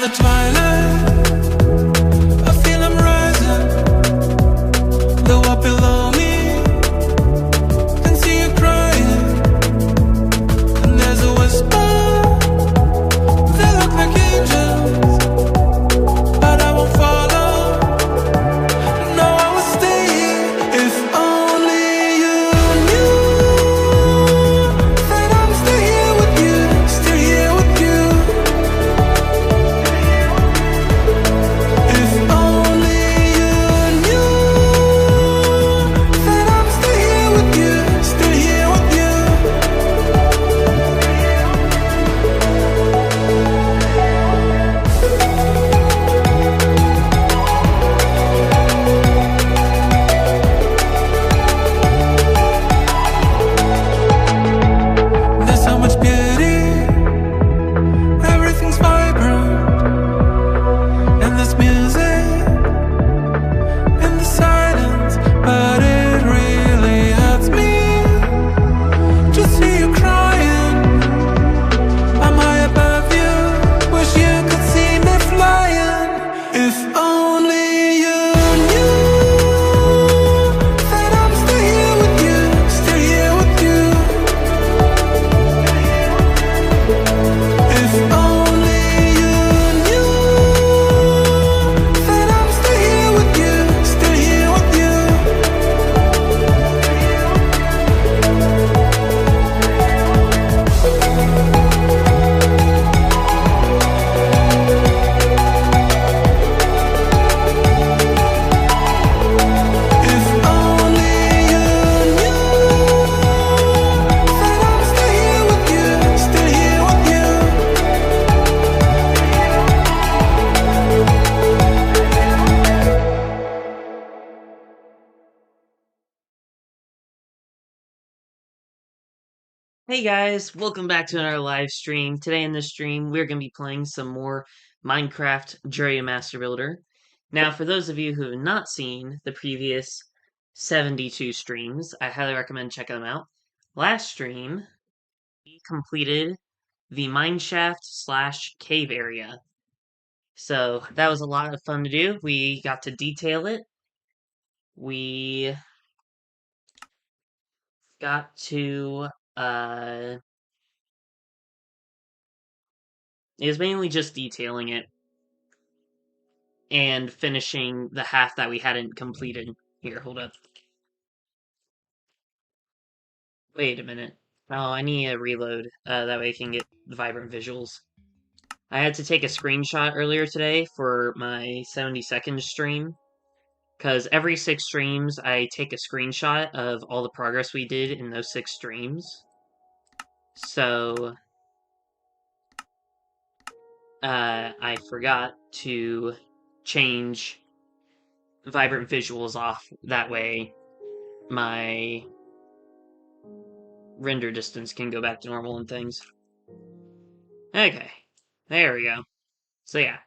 the twilight, I feel I'm rising. Though up below me, can see you crying. And there's a whisper, they look like angels, but I won't follow. No, I will stay here. If only you knew that I'm still here with you, still here with you. If only you knew that I'm still here with you, still here with you. There's so much beauty, everything's vibrant, and there's music in the silence, but it really hurts me to see you crying. I'm high above you, wish you could see me flying. If only you knew that I'm still here with you, still here with you. If only you knew that I'm still here with you, still here with you. If only you knew that I'm still here with you, still here with you. Hey guys, welcome back to another live stream. Today in this stream, we're going to be playing some more Minecraft BagelMaster Builder. Now, for those of you who have not seen the previous 72 streams, I highly recommend checking them out. Last stream, we completed the mineshaft/cave area. So, that was a lot of fun to do. We got to detail it. We got to, it was mainly just detailing it and finishing the half that we hadn't completed. Here, hold up. Wait a minute. Oh, I need a reload. That way I can get the vibrant visuals. I had to take a screenshot earlier today for my 72nd stream. Because every 6 streams, I take a screenshot of all the progress we did in those 6 streams. So, I forgot to change vibrant visuals off. That way, my render distance can go back to normal and things. Okay, there we go. So yeah,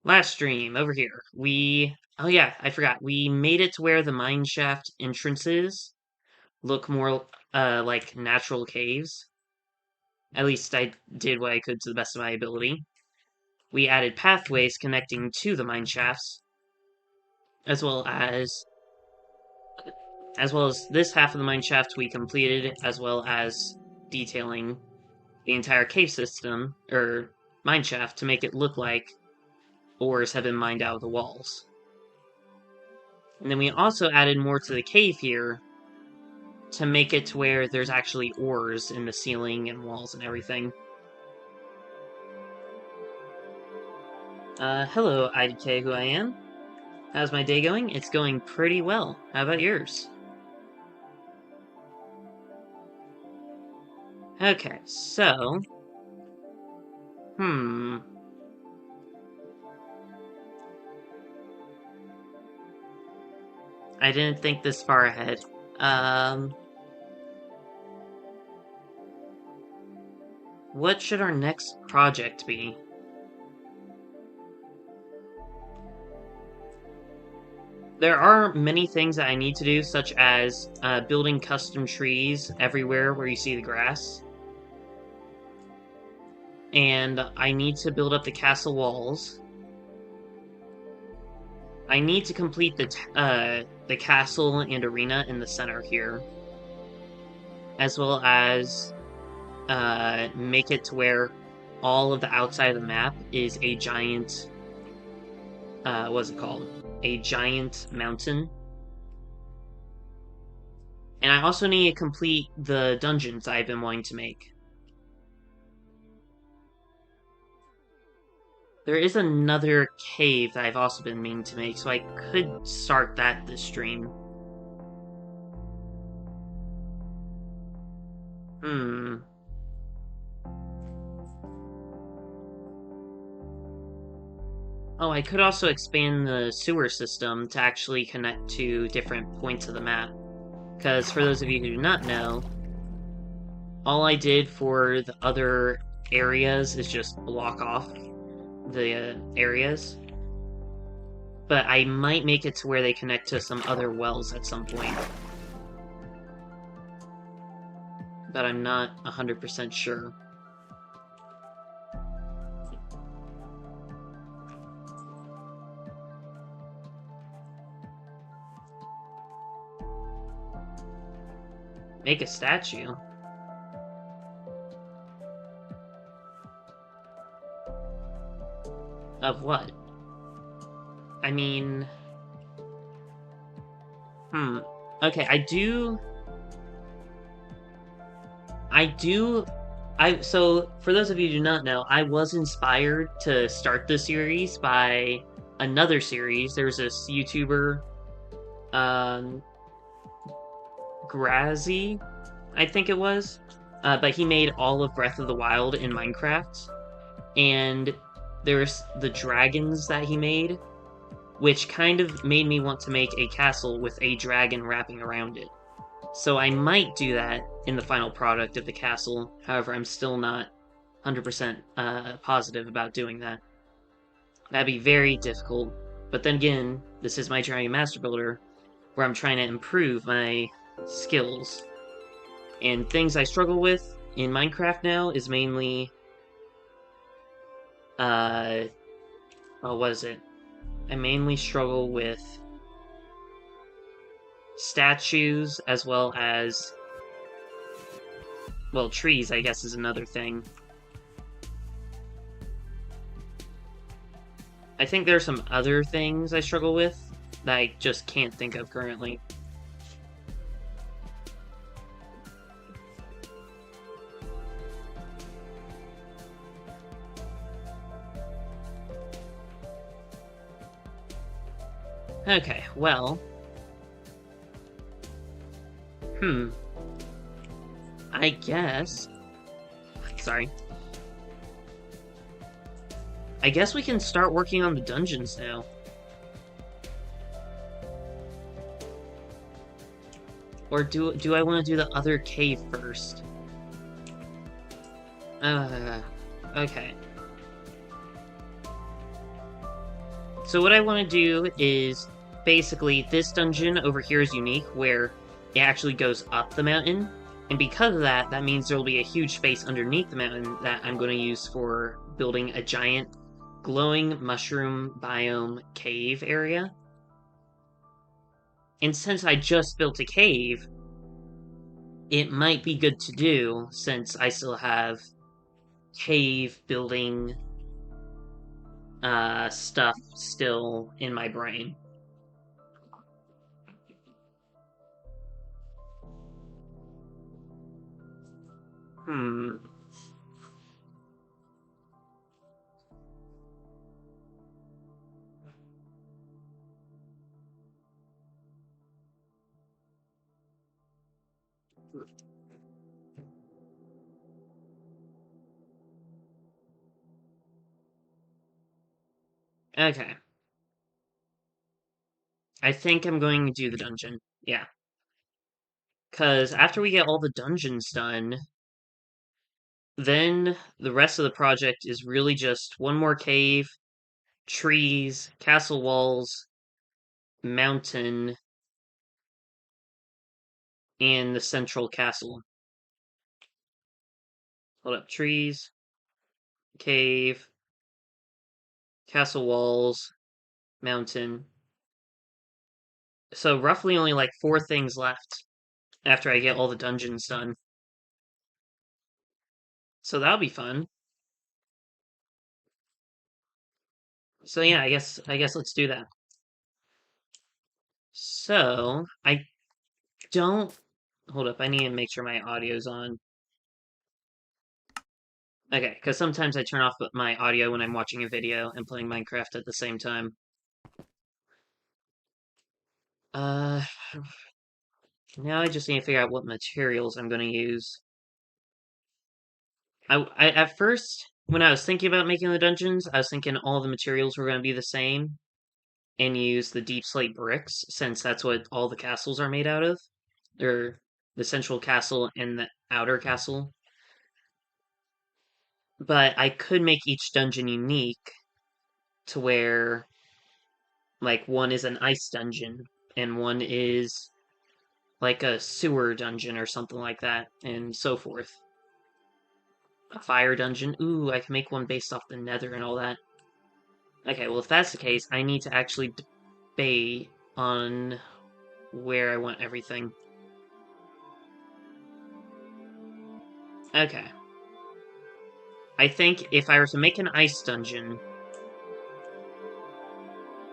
last stream over here, oh yeah, I forgot. We made it to where the mineshaft entrances look more like natural caves. At least I did what I could to the best of my ability. We added pathways connecting to the mineshafts, as well as this half of the mineshaft we completed, as well as detailing the entire cave system, or mineshaft, to make it look like ores have been mined out of the walls. And then we also added more to the cave here to make it to where there's actually ores in the ceiling and walls and everything. Hello, IDK, who I am. How's my day going? It's going pretty well. How about yours? Okay, so... I didn't think this far ahead. What should our next project be? There are many things that I need to do, such as building custom trees everywhere where you see the grass. and I need to build up the castle walls. I need to complete the castle and arena in the center here, as well as make it to where all of the outside of the map is a giant, what's it called? A giant mountain. And I also need to complete the dungeons I've been wanting to make. There is another cave that I've also been meaning to make, so I could start that this stream. Hmm. Oh, I could also expand the sewer system to actually connect to different points of the map. Because for those of you who do not know, all I did for the other areas is just block off the areas. But I might make it to where they connect to some other wells at some point. But I'm not 100% sure. Make a statue? Of what? I mean... Okay, so, for those of you who do not know, I was inspired to start this series by another series. There's this YouTuber, Grazzy, I think it was. But he made all of Breath of the Wild in Minecraft. And there's the dragons that he made, which kind of made me want to make a castle with a dragon wrapping around it. So I might do that in the final product of the castle. However, I'm still not 100% positive about doing that. That'd be very difficult. But then again, this is my BagelMaster builder, where I'm trying to improve my skills. And things I struggle with in Minecraft now is mainly... what is it? I mainly struggle with statues, as well as... Well, trees, I guess, is another thing. I think there are some other things I struggle with that I just can't think of currently. Okay, well... I guess... Sorry. I guess we can start working on the dungeons now. Or do I want to do the other cave first? Okay. So what I want to do is, basically, this dungeon over here is unique, where it actually goes up the mountain. And because of that, that means there will be a huge space underneath the mountain that I'm going to use for building a giant glowing mushroom biome cave area. And since I just built a cave, it might be good to do, since I still have cave building stuff still in my brain. Okay. I think I'm going to do the dungeon. Yeah. Because after we get all the dungeons done, then the rest of the project is really just one more cave, trees, castle walls, mountain, and the central castle. Hold up, trees, cave, castle walls, mountain. So roughly only like 4 things left after I get all the dungeons done. So that'll be fun. So yeah, I guess let's do that. So I don't hold up. I need to make sure my audio's on. Okay, because sometimes I turn off my audio when I'm watching a video and playing Minecraft at the same time. Uh, now I just need to figure out what materials I'm going to use. I at first, when I was thinking about making the dungeons, I was thinking all the materials were going to be the same and use the deep slate bricks, since that's what all the castles are made out of. Or the central castle and the outer castle. But I could make each dungeon unique to where, like, one is an ice dungeon and one is like a sewer dungeon or something like that, and so forth. A fire dungeon. Ooh, I can make one based off the nether and all that. Okay, well, if that's the case, I need to actually debate on where I want everything. Okay. I think if I were to make an ice dungeon,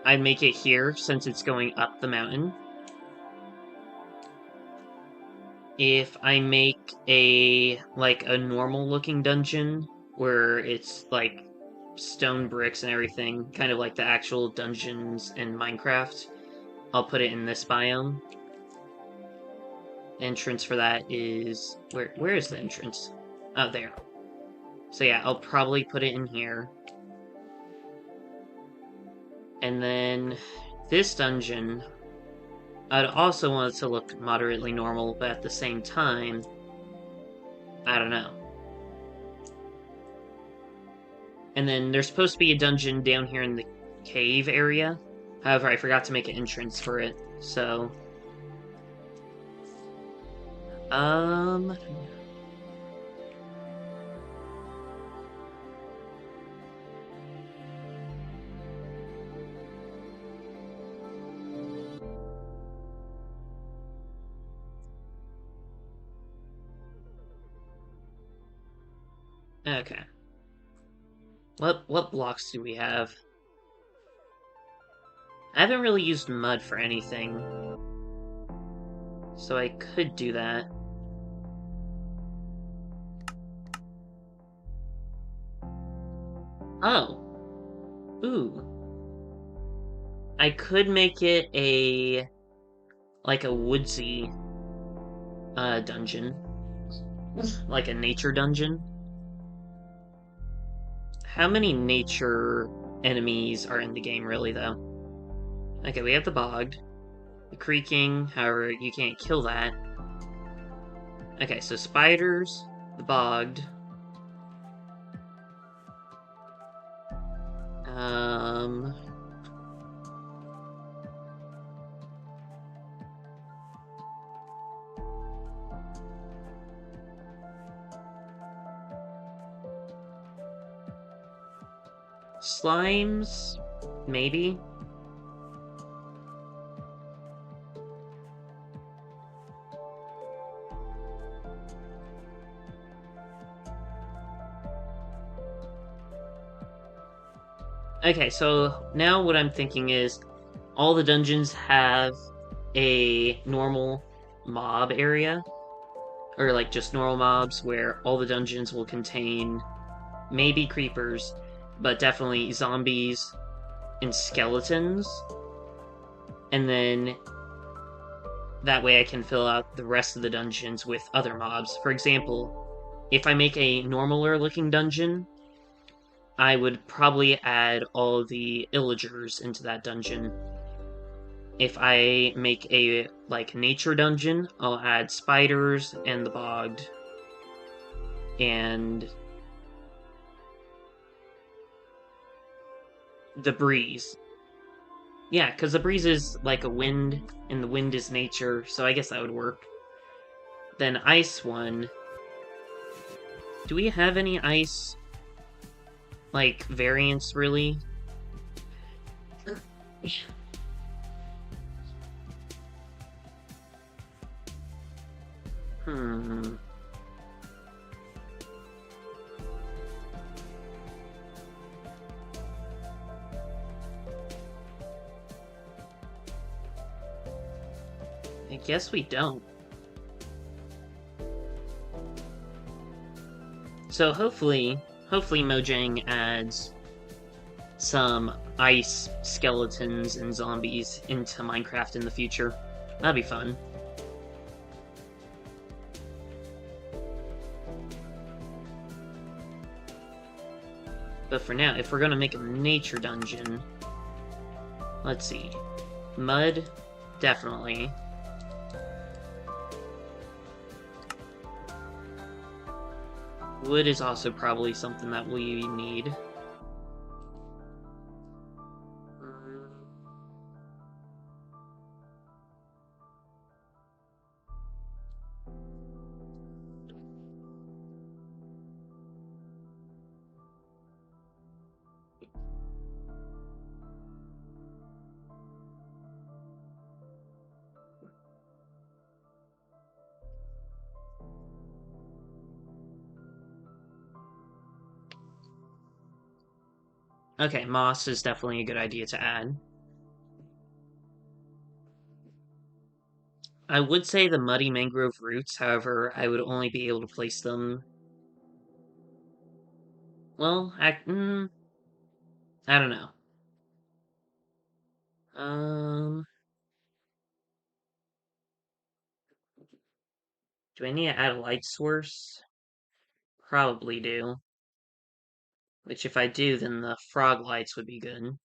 I'd make it here, since it's going up the mountain. If I make a normal looking dungeon where it's like stone bricks and everything, kind of like the actual dungeons in Minecraft, I'll put it in this biome. Entrance for that is where is the entrance? Oh, there. So yeah, I'll probably put it in here. And then this dungeon, I'd also want it to look moderately normal, but at the same time, I don't know. And then there's supposed to be a dungeon down here in the cave area. However, I forgot to make an entrance for it, so... Okay. What blocks do we have? I haven't really used mud for anything, so I could do that. Oh. Ooh. I could make it like a woodsy dungeon. Like a nature dungeon. How many nature enemies are in the game, really, though? Okay, we have the bogged. The creaking, however, you can't kill that. Okay, so spiders, the bogged. Slimes, maybe? Okay, so now what I'm thinking is all the dungeons have a normal mob area, or like just normal mobs, where all the dungeons will contain maybe creepers, but definitely zombies and skeletons. And then that way I can fill out the rest of the dungeons with other mobs. For example, if I make a normaler looking dungeon, I would probably add all the illagers into that dungeon. If I make a nature dungeon, I'll add spiders and the bogged and the breeze. Yeah, because the breeze is like a wind, and the wind is nature, so I guess that would work. Then ice one. Do we have any ice like, variants, really. Hmm. I guess we don't. So hopefully Mojang adds some ice skeletons and zombies into Minecraft in the future. That'd be fun. But for now, if we're gonna make a nature dungeon, let's see. Mud, definitely. Wood is also probably something that we need. Okay, moss is definitely a good idea to add. I would say the muddy mangrove roots, however, I would only be able to place them. Well, I don't know. Do I need to add a light source? Probably do. Which, if I do, then the frog lights would be good.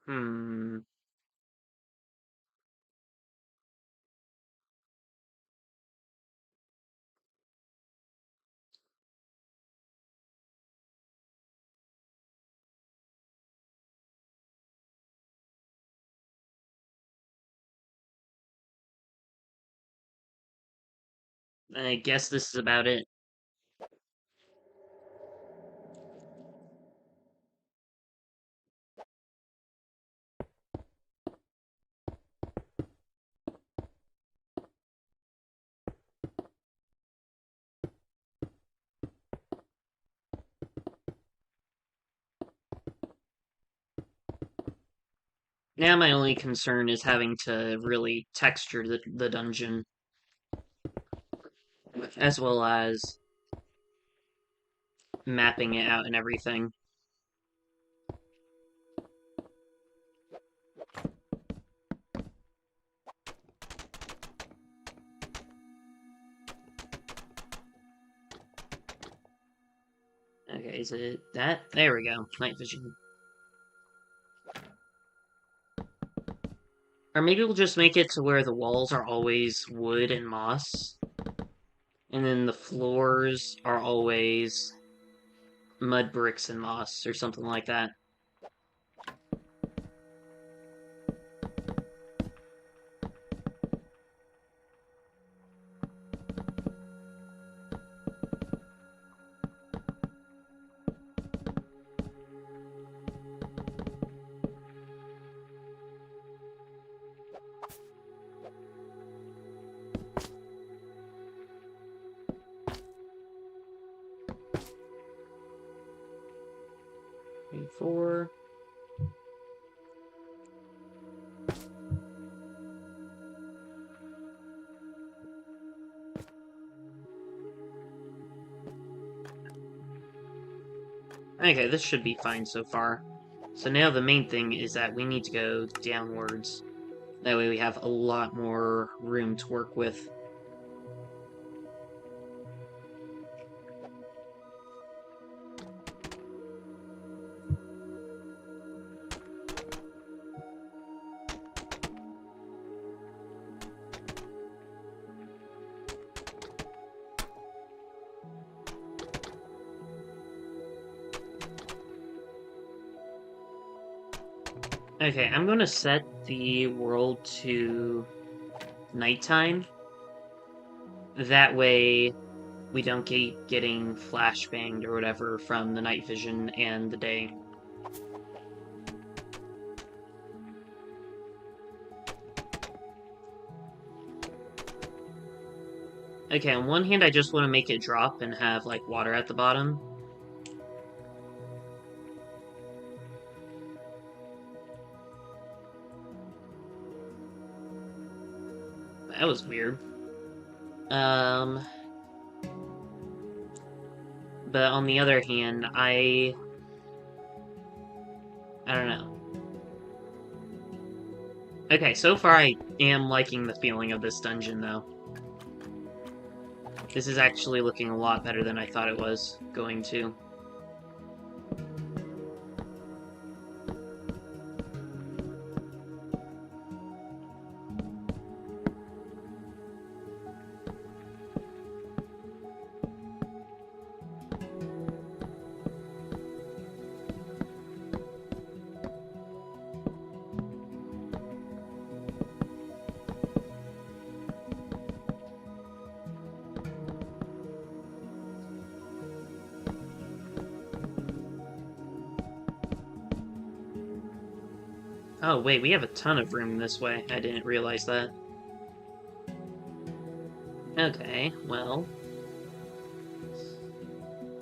Hmm. I guess this is about it. Now my only concern is having to really texture the dungeon, as well as mapping it out and everything. Okay, is it that? There we go. Night vision. Or maybe we'll just make it to where the walls are always wood and moss. And then the floors are always mud bricks and moss, or something like that. Three, four. Okay, this should be fine so far. So now the main thing is that we need to go downwards. That way we have a lot more room to work with. Okay, I'm gonna set the world to nighttime. That way, we don't keep getting flashbanged or whatever from the night vision and the day. Okay, on one hand, I just want to make it drop and have, like, water at the bottom. That was weird. But on the other hand, I don't know. Okay, so far I am liking the feeling of this dungeon, though. This is actually looking a lot better than I thought it was going to. Oh, wait, we have a ton of room this way. I didn't realize that. Okay, well...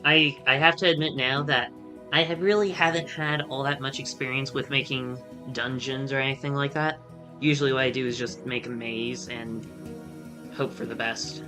I have to admit now that I really haven't had all that much experience with making dungeons or anything like that. Usually what I do is just make a maze and hope for the best.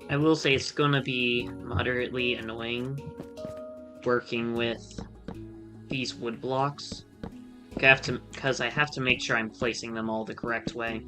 I will say it's gonna be moderately annoying working with these wood blocks. Because I have to make sure I'm placing them all the correct way.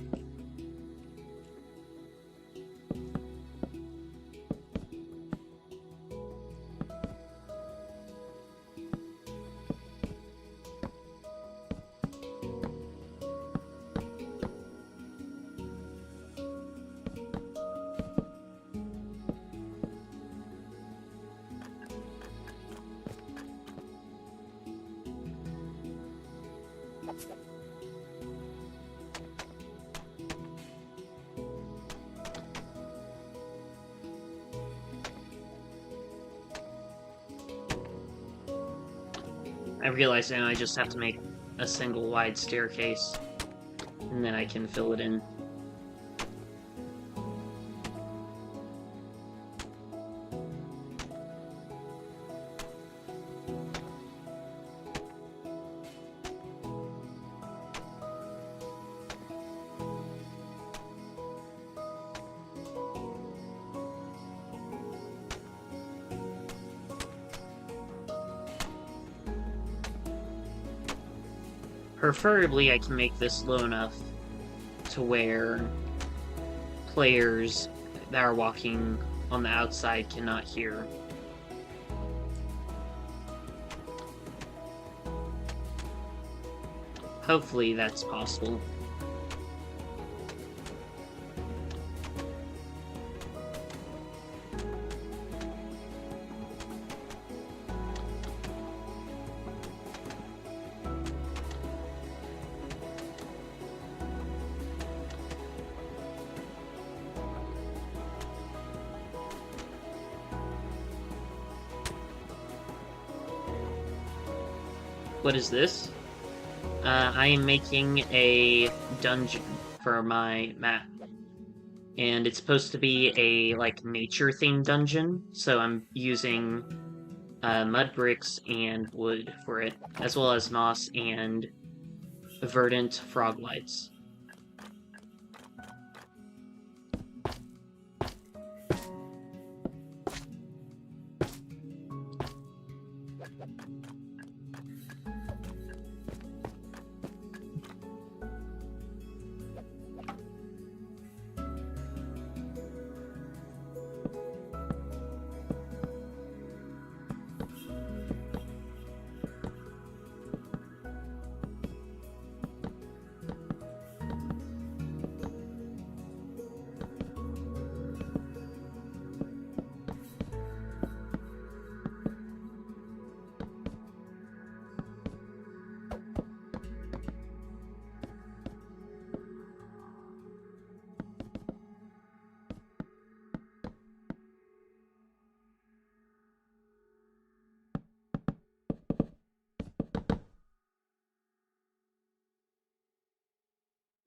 I realize now I just have to make a single wide staircase, and then I can fill it in. Preferably, I can make this low enough to where players that are walking on the outside cannot hear. Hopefully that's possible. What is this? I am making a dungeon for my map. And it's supposed to be a, like, nature-themed dungeon, so I'm using mud bricks and wood for it, as well as moss and verdant frog lights.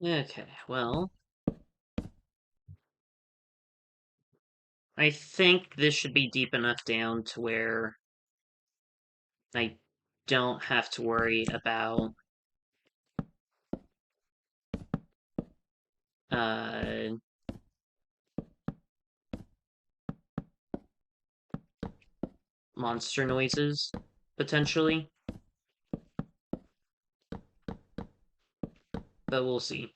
Okay, well, I think this should be deep enough down to where I don't have to worry about uh, monster noises, potentially. But we'll see.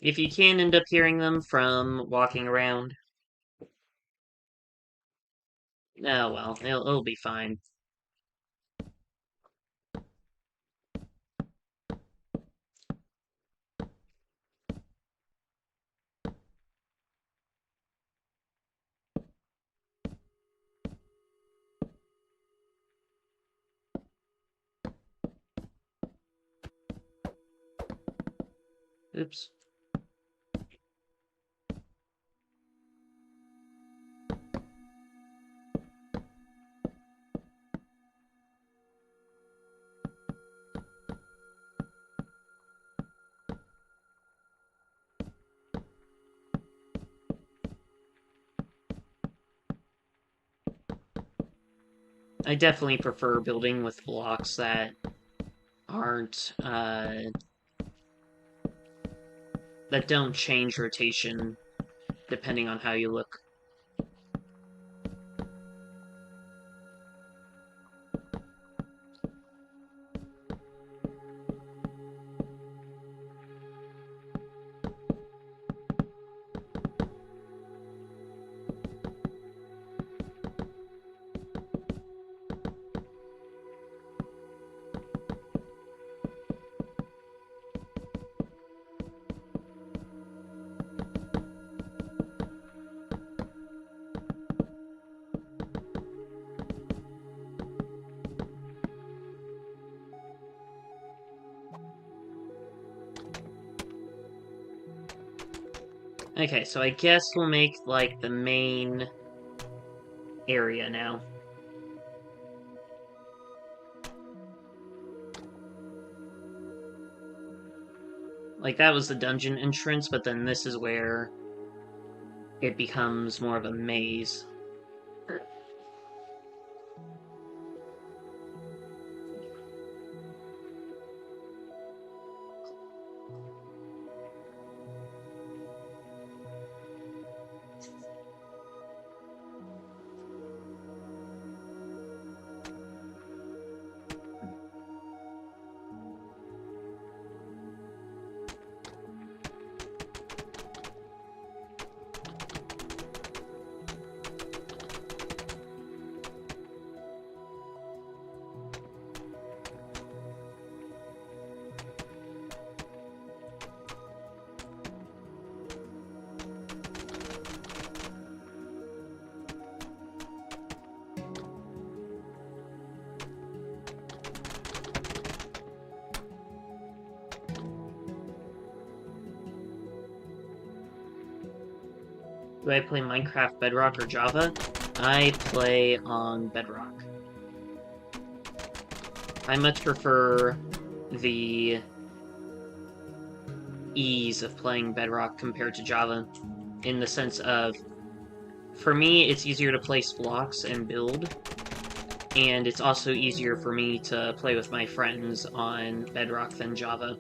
If you can end up hearing them from walking around, oh well, it'll be fine. Oops. I definitely prefer building with blocks that aren't, that don't change rotation depending on how you look. Okay, so I guess we'll make, like, the main area now. Like, that was the dungeon entrance, but then this is where it becomes more of a maze. Do I play Minecraft, Bedrock, or Java? I play on Bedrock. I much prefer the ease of playing Bedrock compared to Java, in the sense of, for me, it's easier to place blocks and build, and it's also easier for me to play with my friends on Bedrock than Java.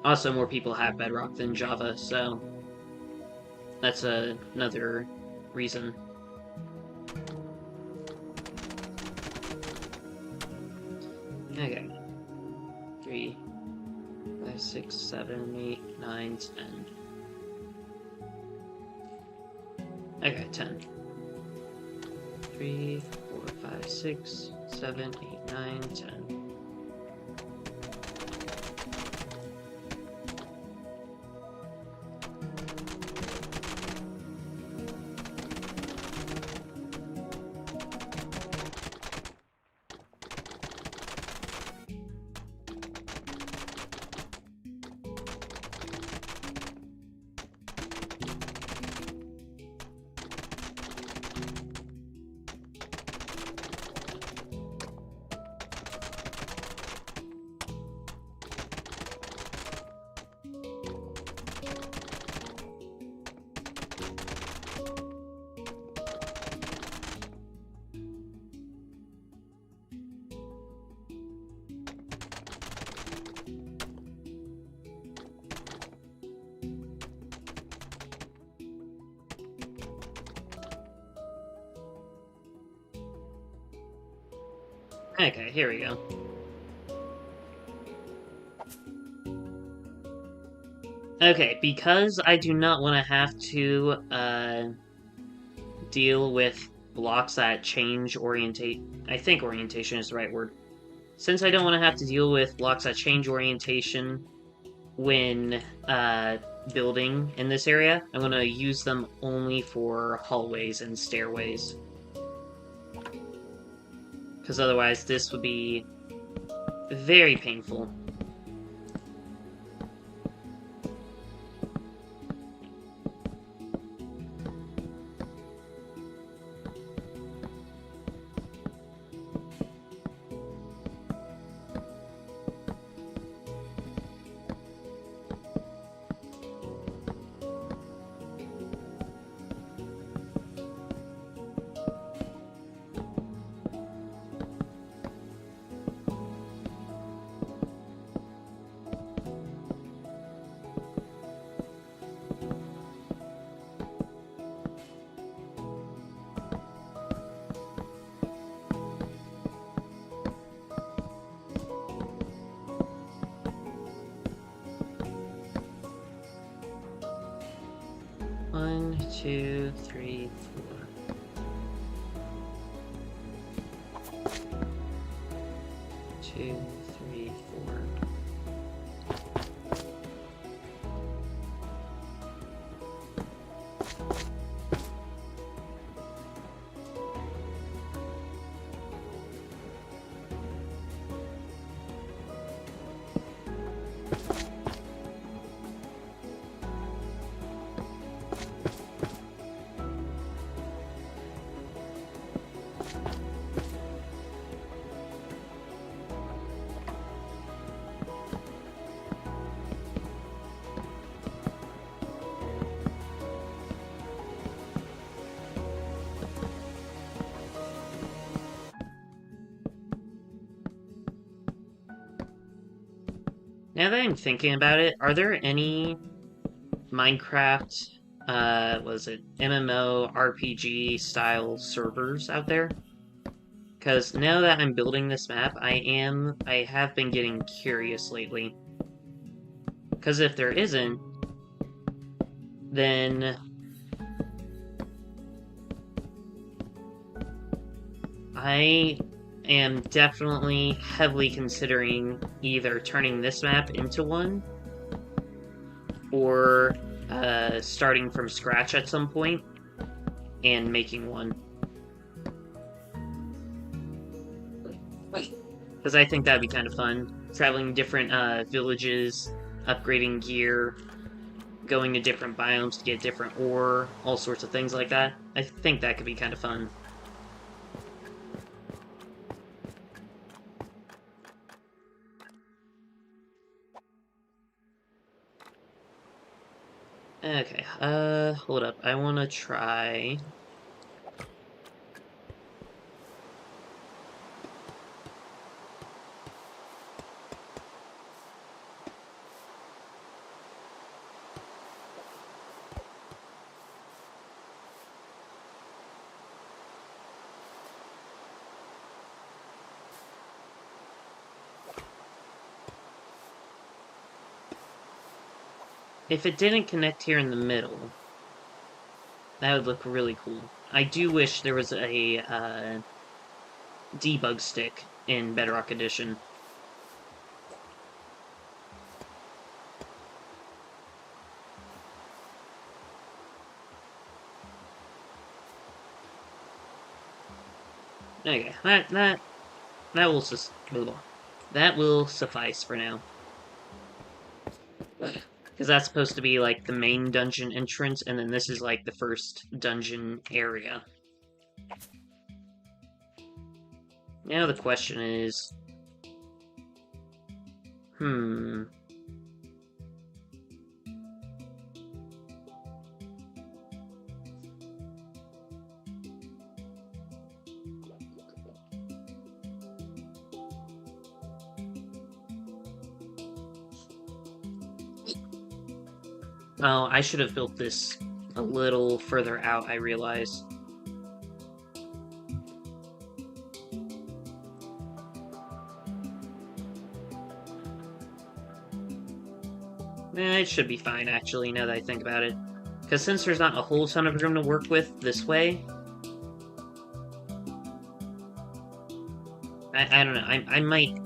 Also, more people have Bedrock than Java, so that's another reason. Okay. 3, 5, 6, 7, 8, 9, 10. Okay, 10. 3, 4, 5, 6, 7, 8, 9, 10. Okay, here we go. Okay, because I do not want to have to, deal with blocks that change orientate... I think orientation is the right word. Since I don't want to have to deal with blocks that change orientation when, building in this area, I'm going to use them only for hallways and stairways. Because otherwise this would be very painful. One, two, three, four. Two, three, four. Now that I'm thinking about it, are there any Minecraft, was it MMO RPG style servers out there? Because now that I'm building this map, I have been getting curious lately. Because if there isn't, then I am definitely heavily considering either turning this map into one, or starting from scratch at some point and making one. Because I think that'd be kind of fun. Traveling different villages, upgrading gear, going to different biomes to get different ore, all sorts of things like that. I think that could be kind of fun. Okay, hold up. I want to try... If it didn't connect here in the middle, that would look really cool. I do wish there was a debug stick in Bedrock Edition. Okay, that will suffice for now. Because that's supposed to be, like, the main dungeon entrance, and then this is, like, the first dungeon area. Now the question is... Oh, I should have built this a little further out, I realize. It should be fine, actually, now that I think about it. Because since there's not a whole ton of room to work with this way, I don't know, I might...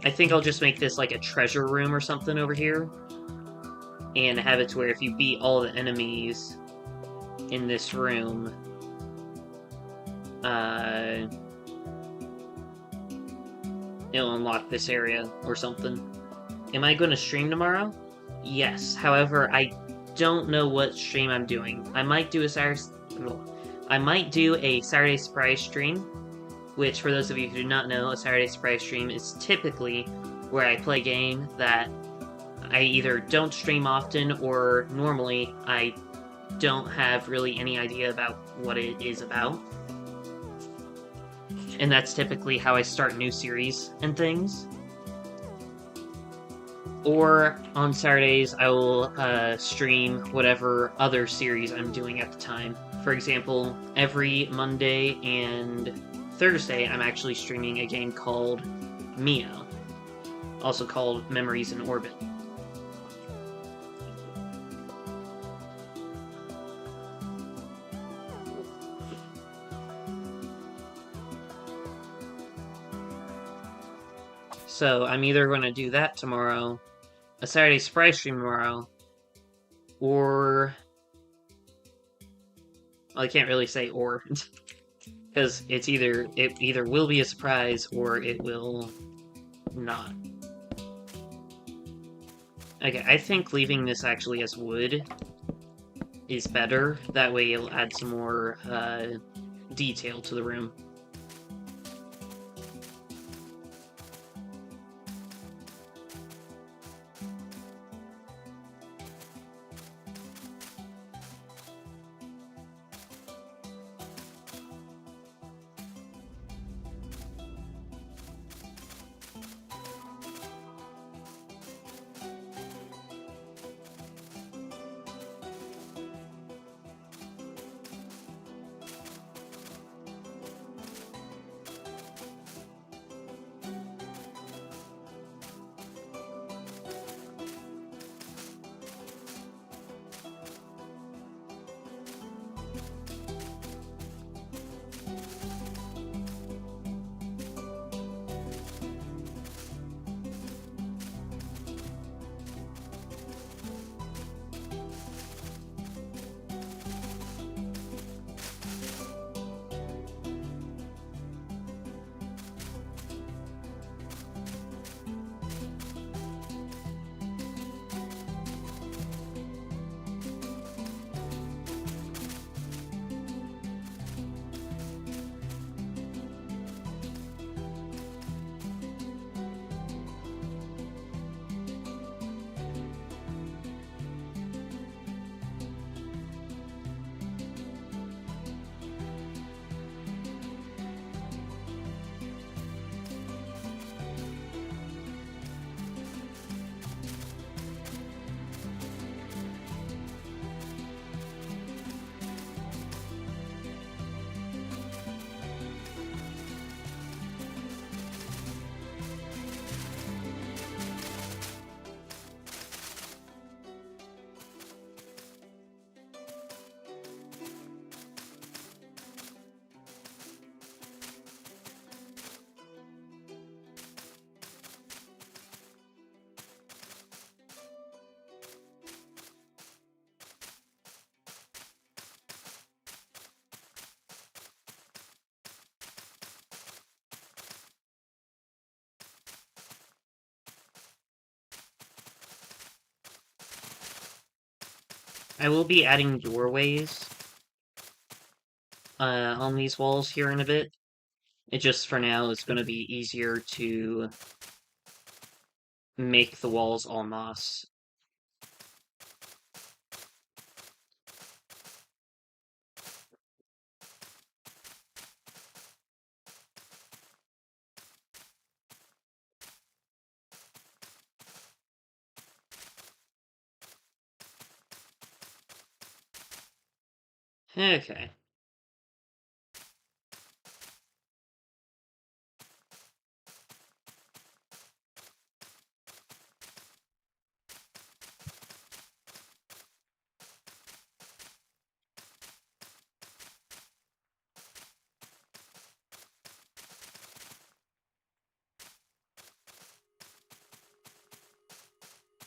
I think I'll just make this like a treasure room or something over here. And have it to where if you beat all the enemies in this room, it'll unlock this area or something. Am I going to stream tomorrow? Yes. However, I don't know what stream I'm doing. I might do a Saturday surprise stream, which for those of you who do not know, a Saturday surprise stream is typically where I play a game that I either don't stream often or normally I don't have really any idea about what it is about. And that's typically how I start new series and things. Or on Saturdays, I will stream whatever other series I'm doing at the time. For example, every Monday and Thursday, I'm actually streaming a game called Mia, also called Memories in Orbit. So I'm either going to do that tomorrow, a Saturday surprise stream tomorrow, or... Well, I can't really say or, because it either will be a surprise or it will not. Okay, I think leaving this actually as wood is better. That way it'll add some more detail to the room. I will be adding doorways on these walls here in a bit. It just, for now, is going to be easier to make the walls all moss. Okay.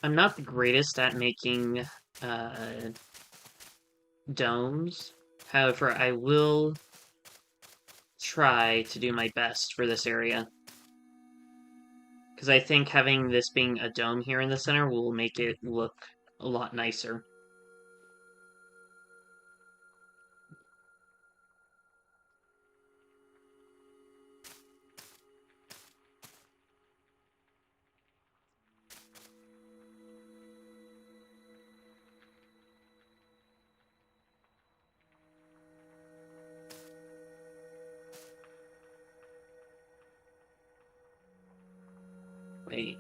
I'm not the greatest at making domes. However, I will try to do my best for this area. Because I think having this being a dome here in the center will make it look a lot nicer. Wait.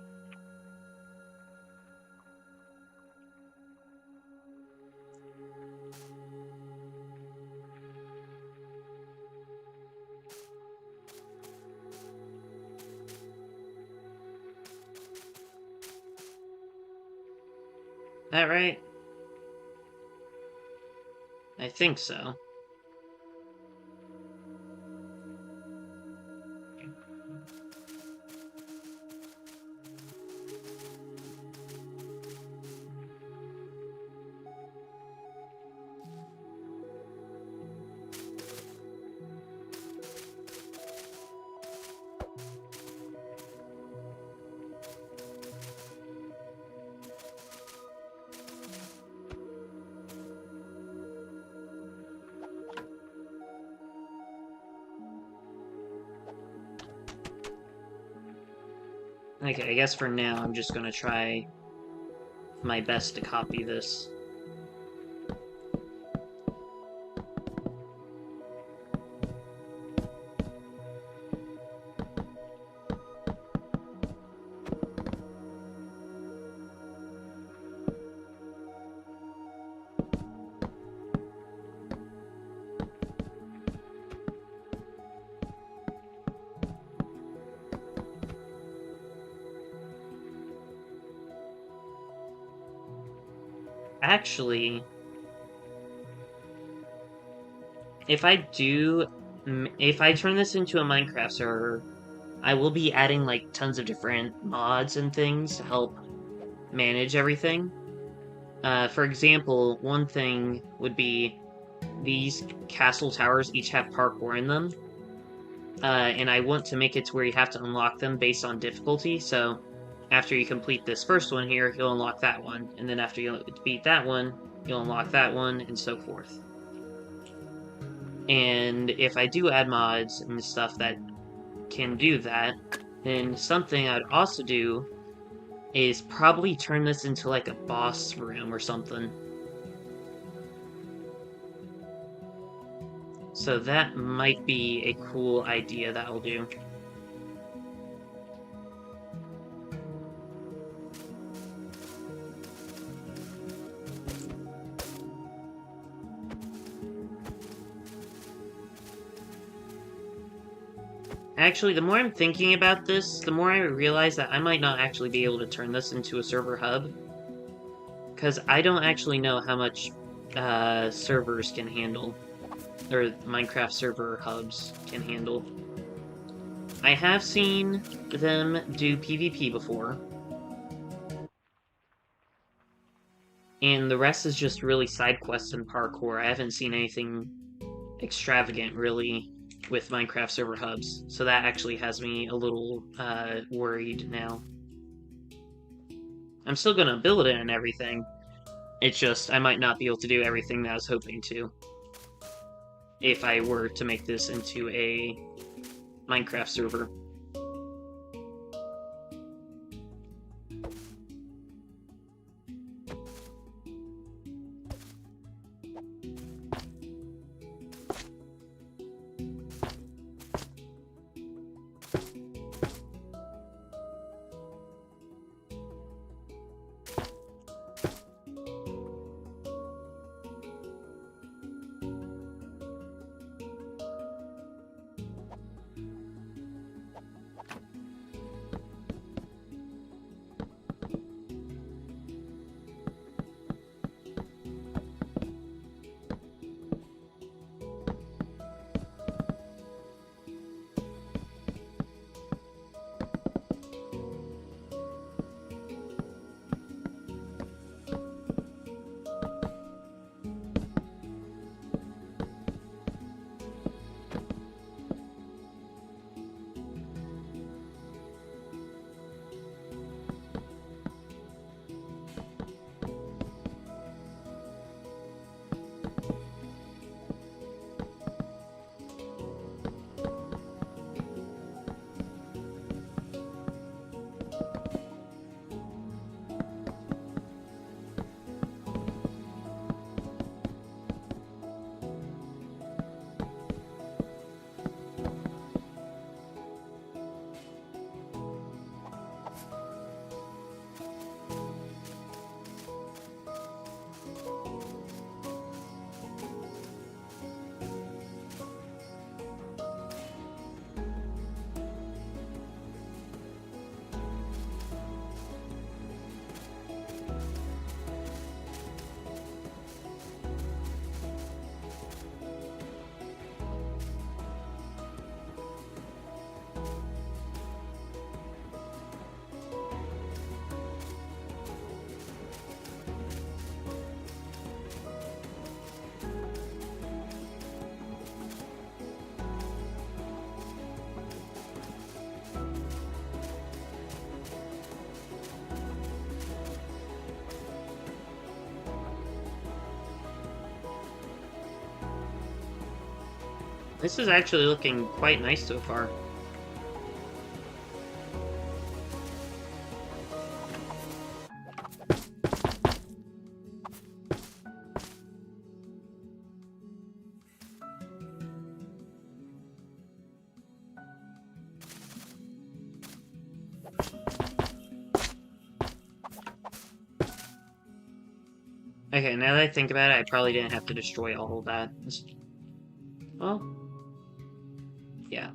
That right? I think so. Okay, I guess for now I'm just gonna try my best to copy this. Actually, if I turn this into a Minecraft server, I will be adding like tons of different mods and things to help manage everything. For example, one thing would be these castle towers each have parkour in them. And I want to make it to where you have to unlock them based on difficulty, so after you complete this first one here, you'll unlock that one, and then after you beat that one, you'll unlock that one, and so forth. And if I do add mods and stuff that can do that, then something I'd also do is probably turn this into like a boss room or something. So that might be a cool idea that I'll do. Actually, the more I'm thinking about this, the more I realize that I might not actually be able to turn this into a server hub. Because I don't actually know how much servers can handle, or Minecraft server hubs can handle. I have seen them do PvP before, and the rest is just really side quests and parkour. I haven't seen anything extravagant, really, with Minecraft server hubs, so that actually has me a little worried now. I'm still gonna build it and everything, it's just I might not be able to do everything that I was hoping to if I were to make this into a Minecraft server. This is actually looking quite nice so far. Okay, now that I think about it, I probably didn't have to destroy all of that. Well, yeah.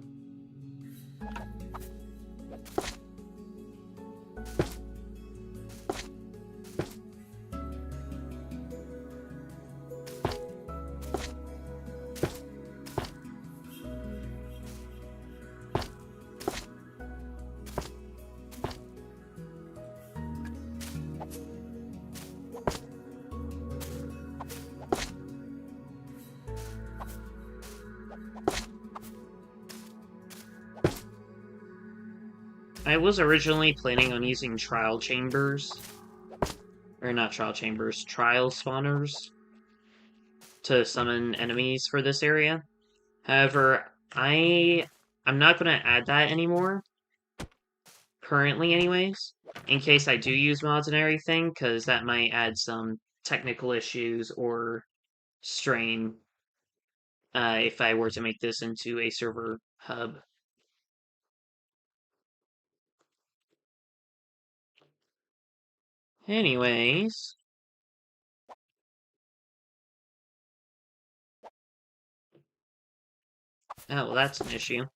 I was originally planning on using trial chambers, or not trial chambers, trial spawners to summon enemies for this area. However, I'm not going to add that anymore, currently anyways, in case I do use mods and everything, because that might add some technical issues or strain if I were to make this into a server hub. Anyways, oh, well, that's an issue.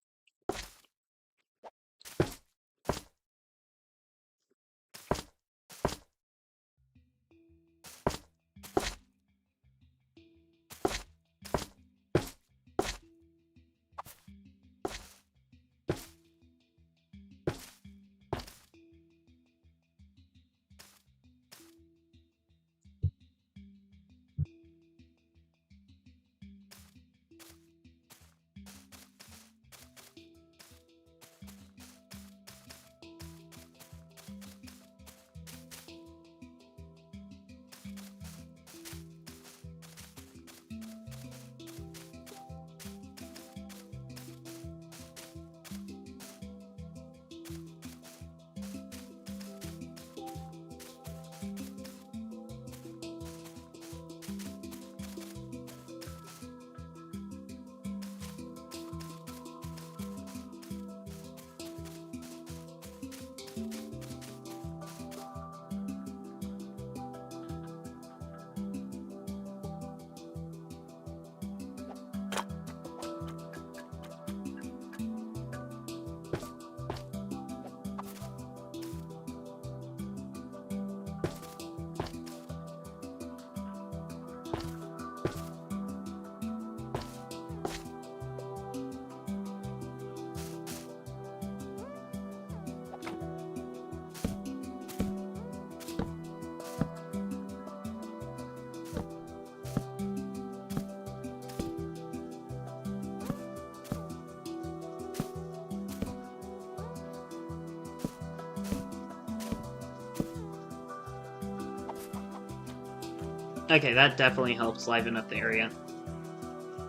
Okay, that definitely helps liven up the area.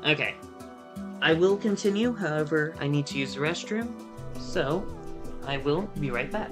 Okay. I will continue, however, I need to use the restroom, so I will be right back.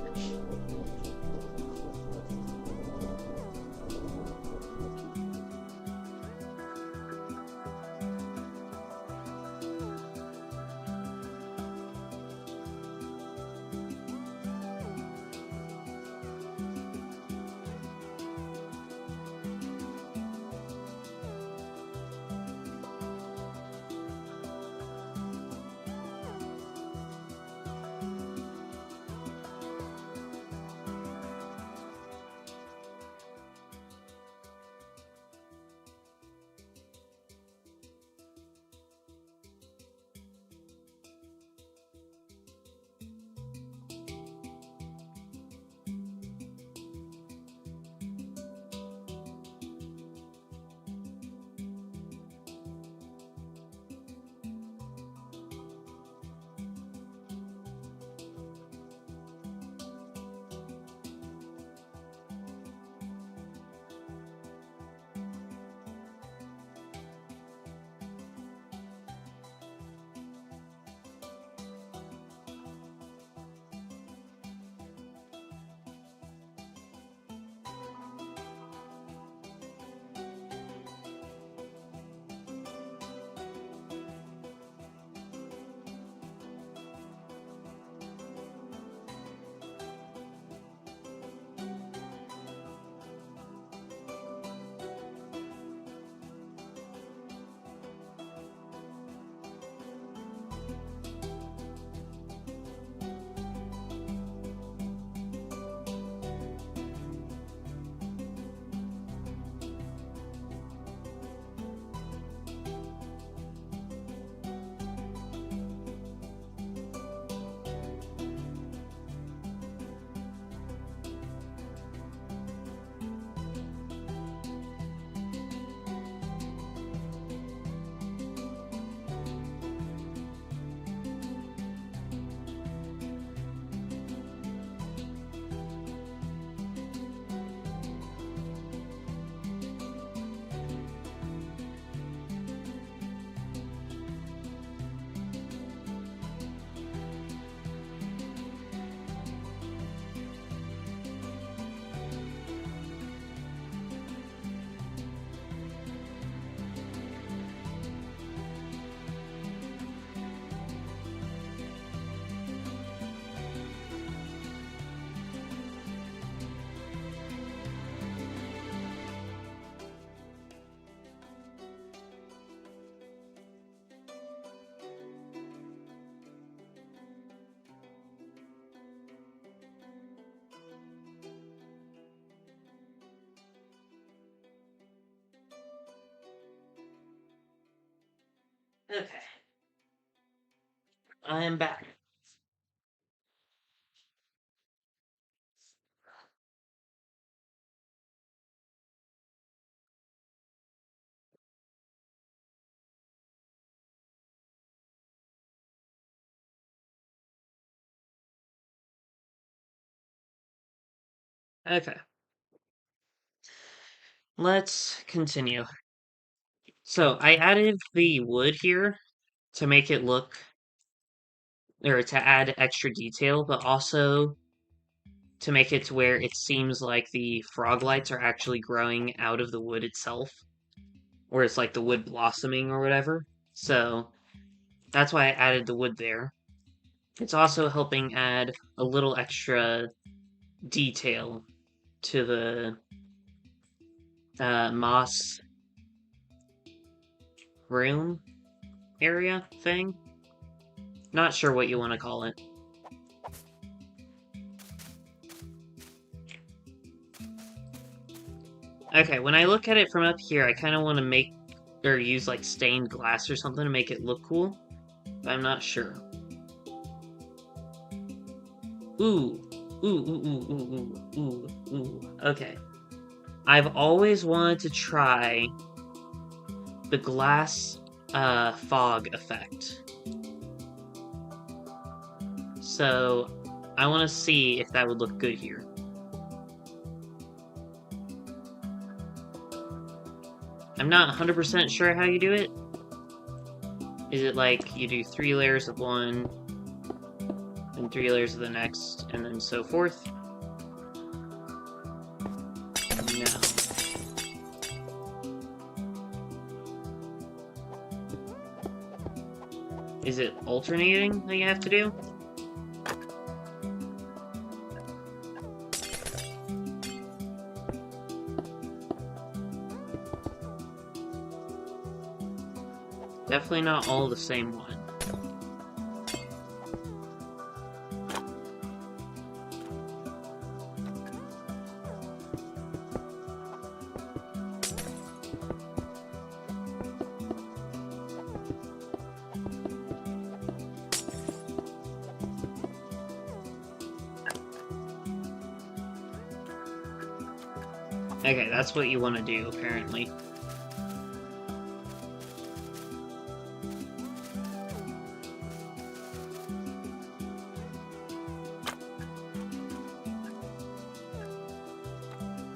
Okay. I am back. Okay. Let's continue. So, I added the wood here to make it look, or to add extra detail, but also to make it to where it seems like the frog lights are actually growing out of the wood itself, or it's like the wood blossoming or whatever. So, that's why I added the wood there. It's also helping add a little extra detail to the moss room area thing. Not sure what you want to call it. Okay, when I look at it from up here, I kind of want to make, or use like stained glass or something to make it look cool, but I'm not sure. Ooh. Ooh. Okay. I've always wanted to try the glass fog effect. So, I want to see if that would look good here. I'm not 100% sure how you do it. Is it like you do 3 layers of one, and 3 layers of the next, and then so forth? No. Is it alternating that you have to do? Definitely not all the same one. Okay, that's what you want to do, apparently.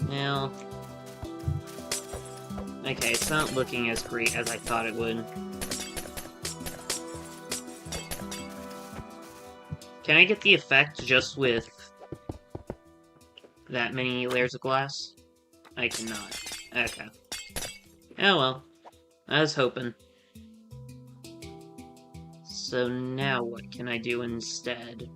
Well... Okay, it's not looking as great as I thought it would. Can I get the effect just with that many layers of glass? I cannot. Okay. Oh well. I was hoping. So now what can I do instead?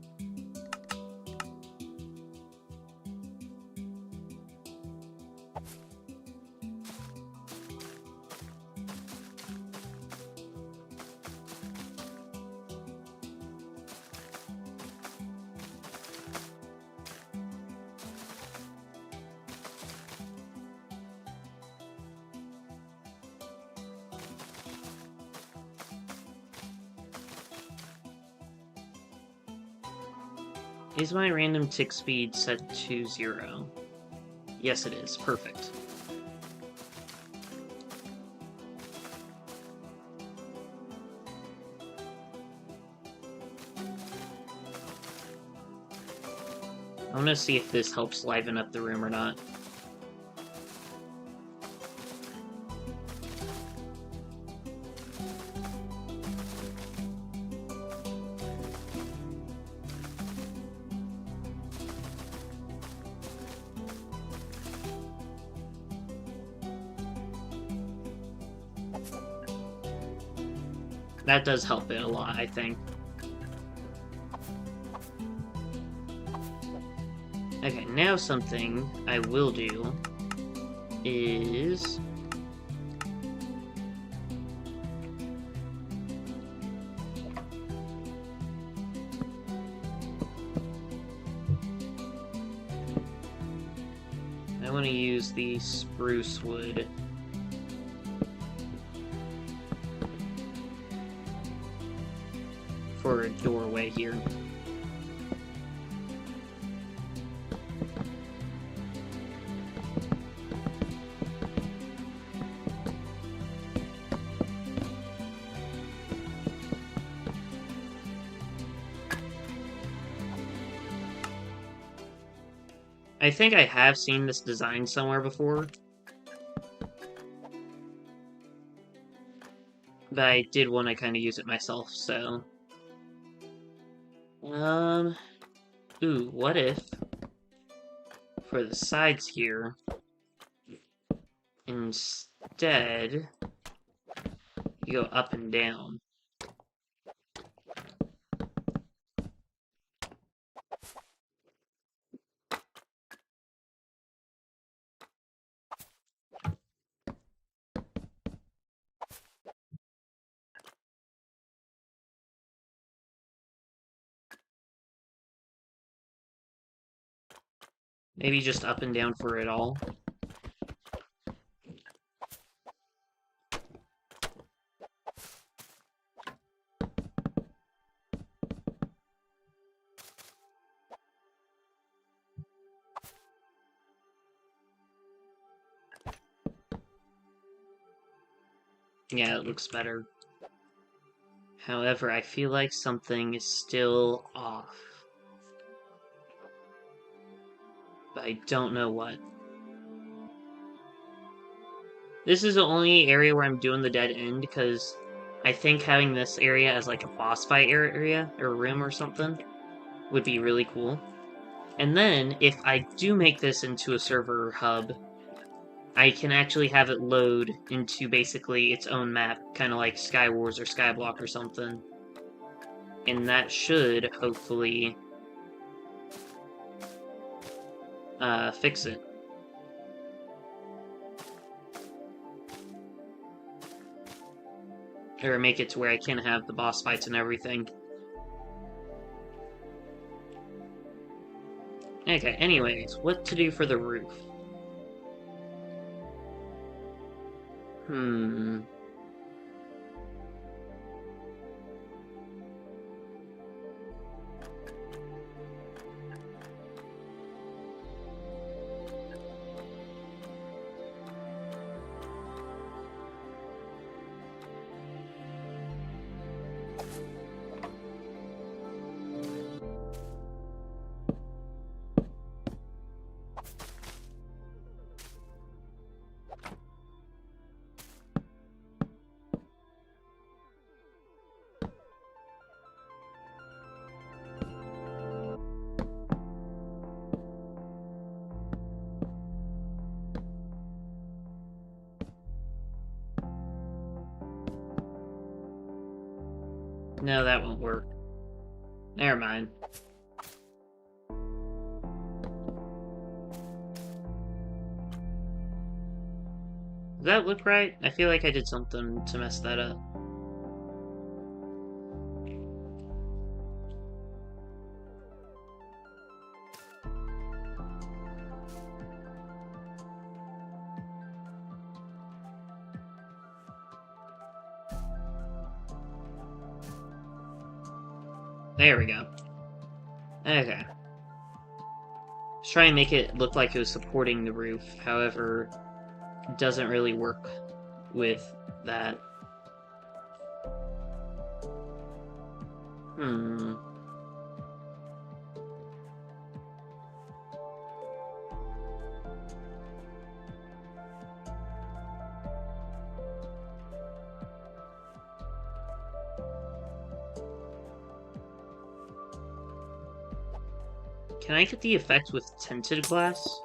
Is my random tick speed set to 0? Yes, it is. Perfect. I want to see if this helps liven up the room or not. That does help it a lot, I think. Okay, now something I will do is... I want to use the spruce wood. for a doorway here. I think I have seen this design somewhere before, but I did want to kind of use it myself, so... Ooh, what if, for the sides here, instead, you go up and down? Maybe just up and down for it all? Yeah, it looks better. However, I feel like something is still off. But I don't know what. This is the only area where I'm doing the dead end, because I think having this area as like a boss fight area, or room or something, would be really cool. And then, if I do make this into a server hub, I can actually have it load into basically its own map, kind of like Skywars or Skyblock or something. And that should, hopefully, fix it. Or make it to where I can have the boss fights and everything. Okay, anyways, what to do for the roof? No, that won't work. Never mind. Does that look right? I feel like I did something to mess that up. There we go. Okay. Let's try and make it look like it was supporting the roof. However, it doesn't really work with that. Can I get the effect with tinted glass?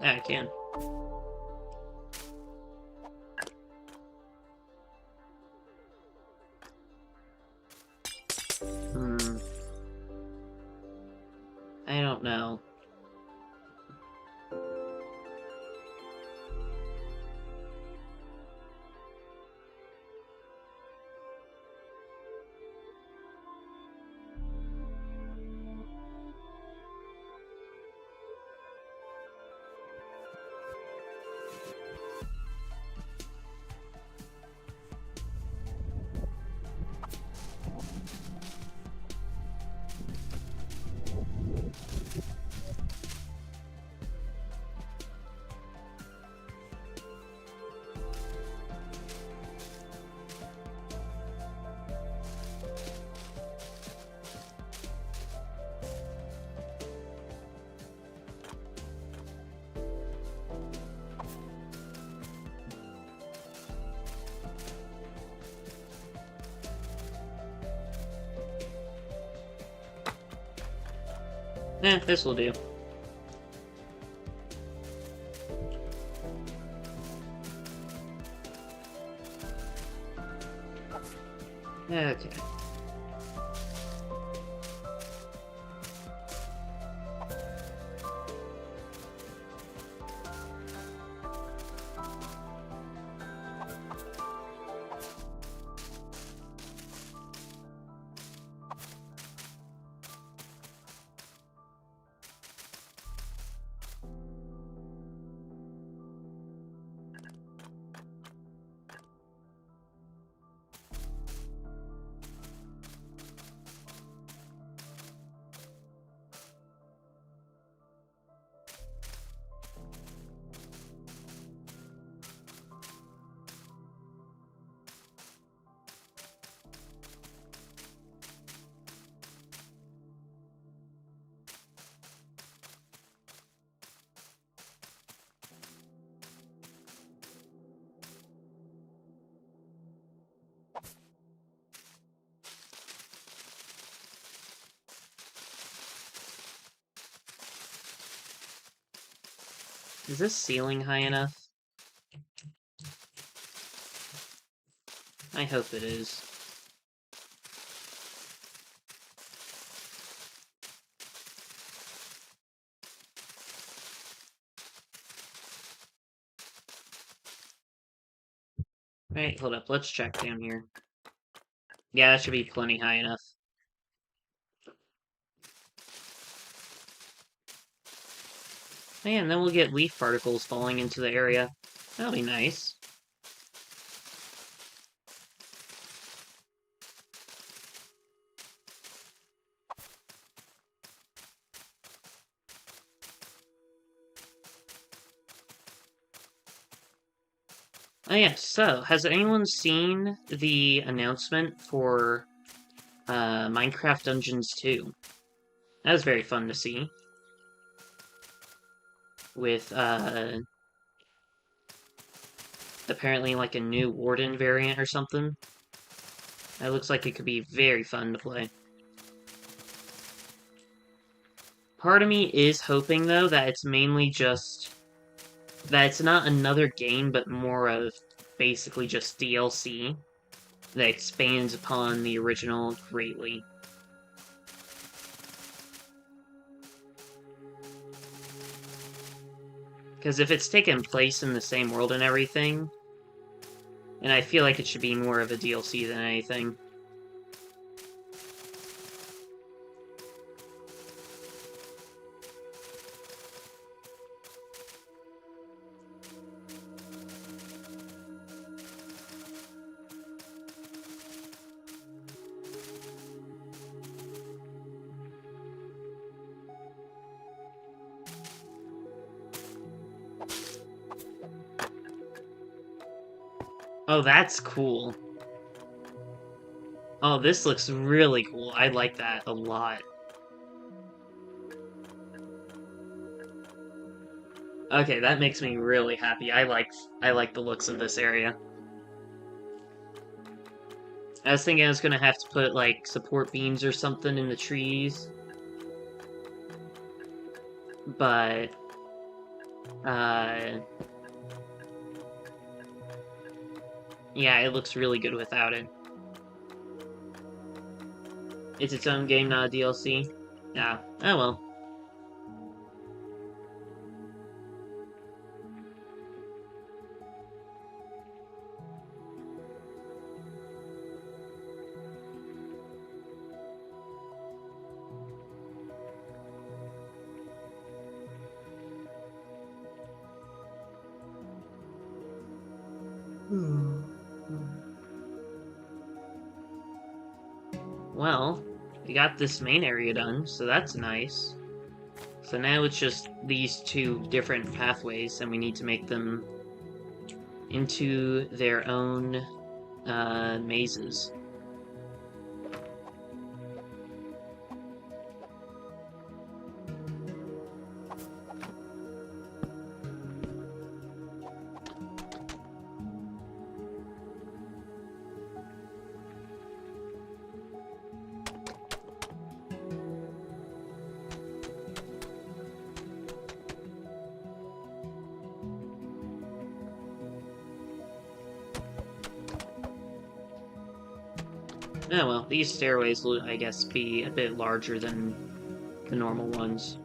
I can. I don't know. This will do. Okay. Is this ceiling high enough? I hope it is. Right, hold up. Let's check down here. Yeah, that should be plenty high enough. And then we'll get leaf particles falling into the area. That'll be nice. Oh yeah, so, has anyone seen the announcement for Minecraft Dungeons 2? That was very fun to see. With, apparently like a new Warden variant or something. That looks like it could be very fun to play. Part of me is hoping, though, that it's mainly just... that it's not another game, but more of basically just DLC that expands upon the original greatly. Because if it's taken place in the same world and everything, and I feel like it should be more of a DLC than anything. Oh, that's cool. Oh, this looks really cool. I like that a lot. Okay, that makes me really happy. I like the looks of this area. I was thinking I was gonna have to put, like, support beams or something in the trees. But, yeah, it looks really good without it. It's its own game, not a DLC. Yeah, oh well. Well, we got this main area done, so that's nice. So now it's just these two different pathways, and we need to make them into their own mazes. Oh well, these stairways will, I guess, be a bit larger than the normal ones.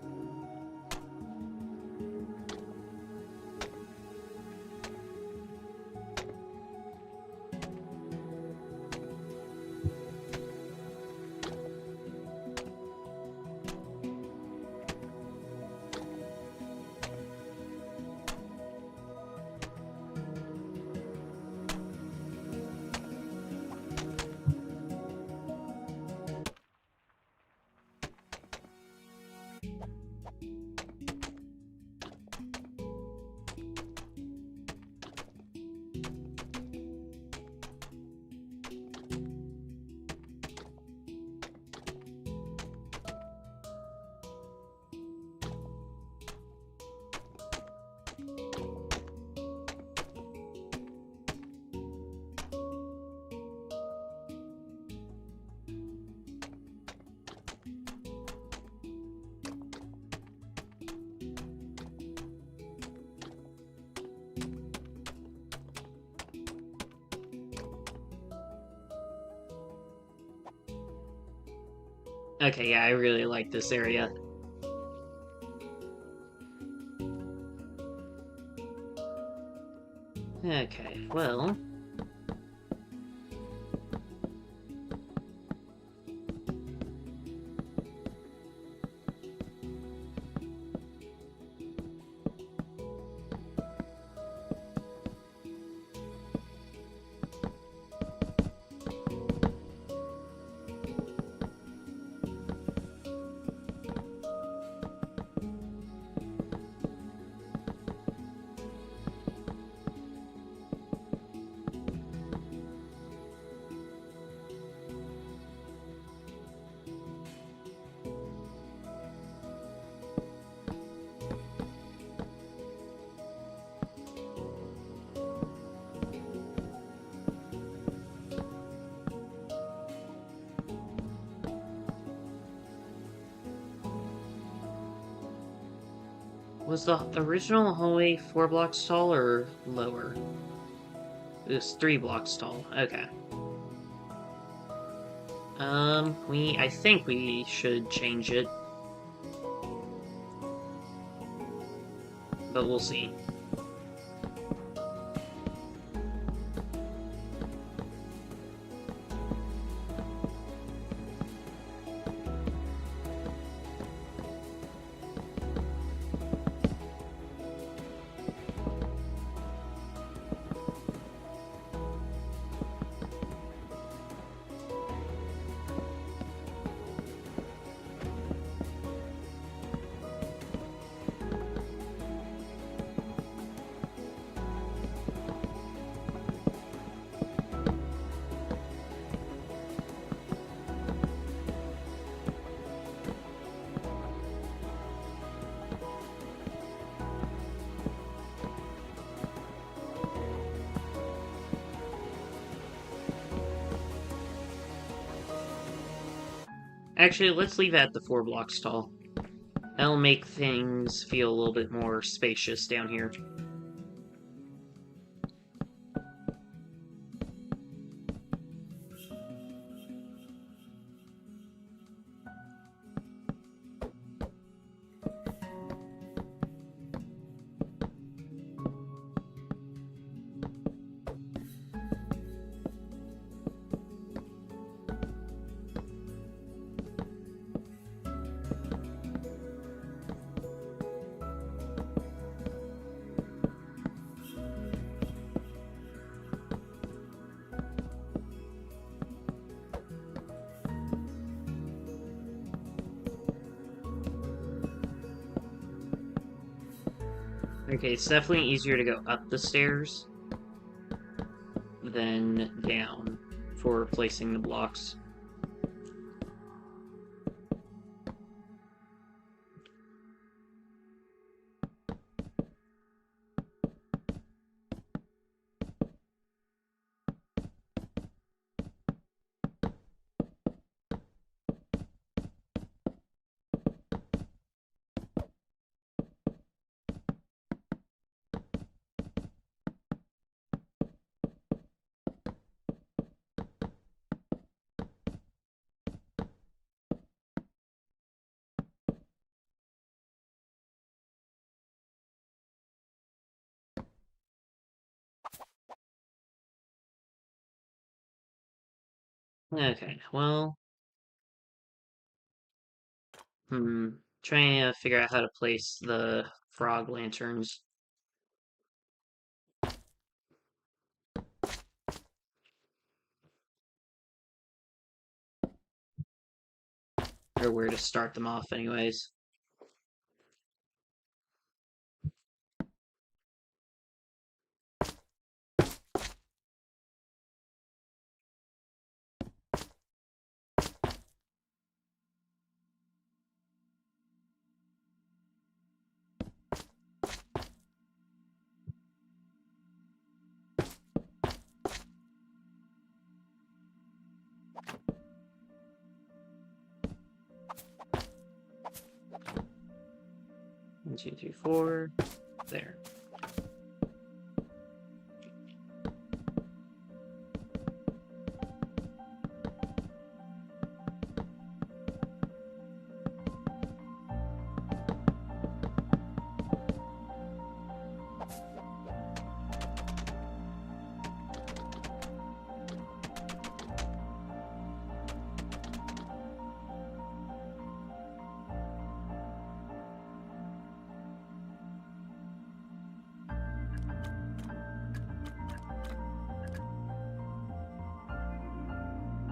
Okay, yeah, I really like this area. Okay, well... Was the original hallway 4 blocks tall or lower? It was 3 blocks tall. Okay. I think we should change it. But we'll see. Actually, let's leave it at the 4 blocks tall. That'll make things feel a little bit more spacious down here. Okay, it's definitely easier to go up the stairs than down for placing the blocks. Okay, well, trying to figure out how to place the frog lanterns. Or where to start them off, anyways. One, two, three, four. There.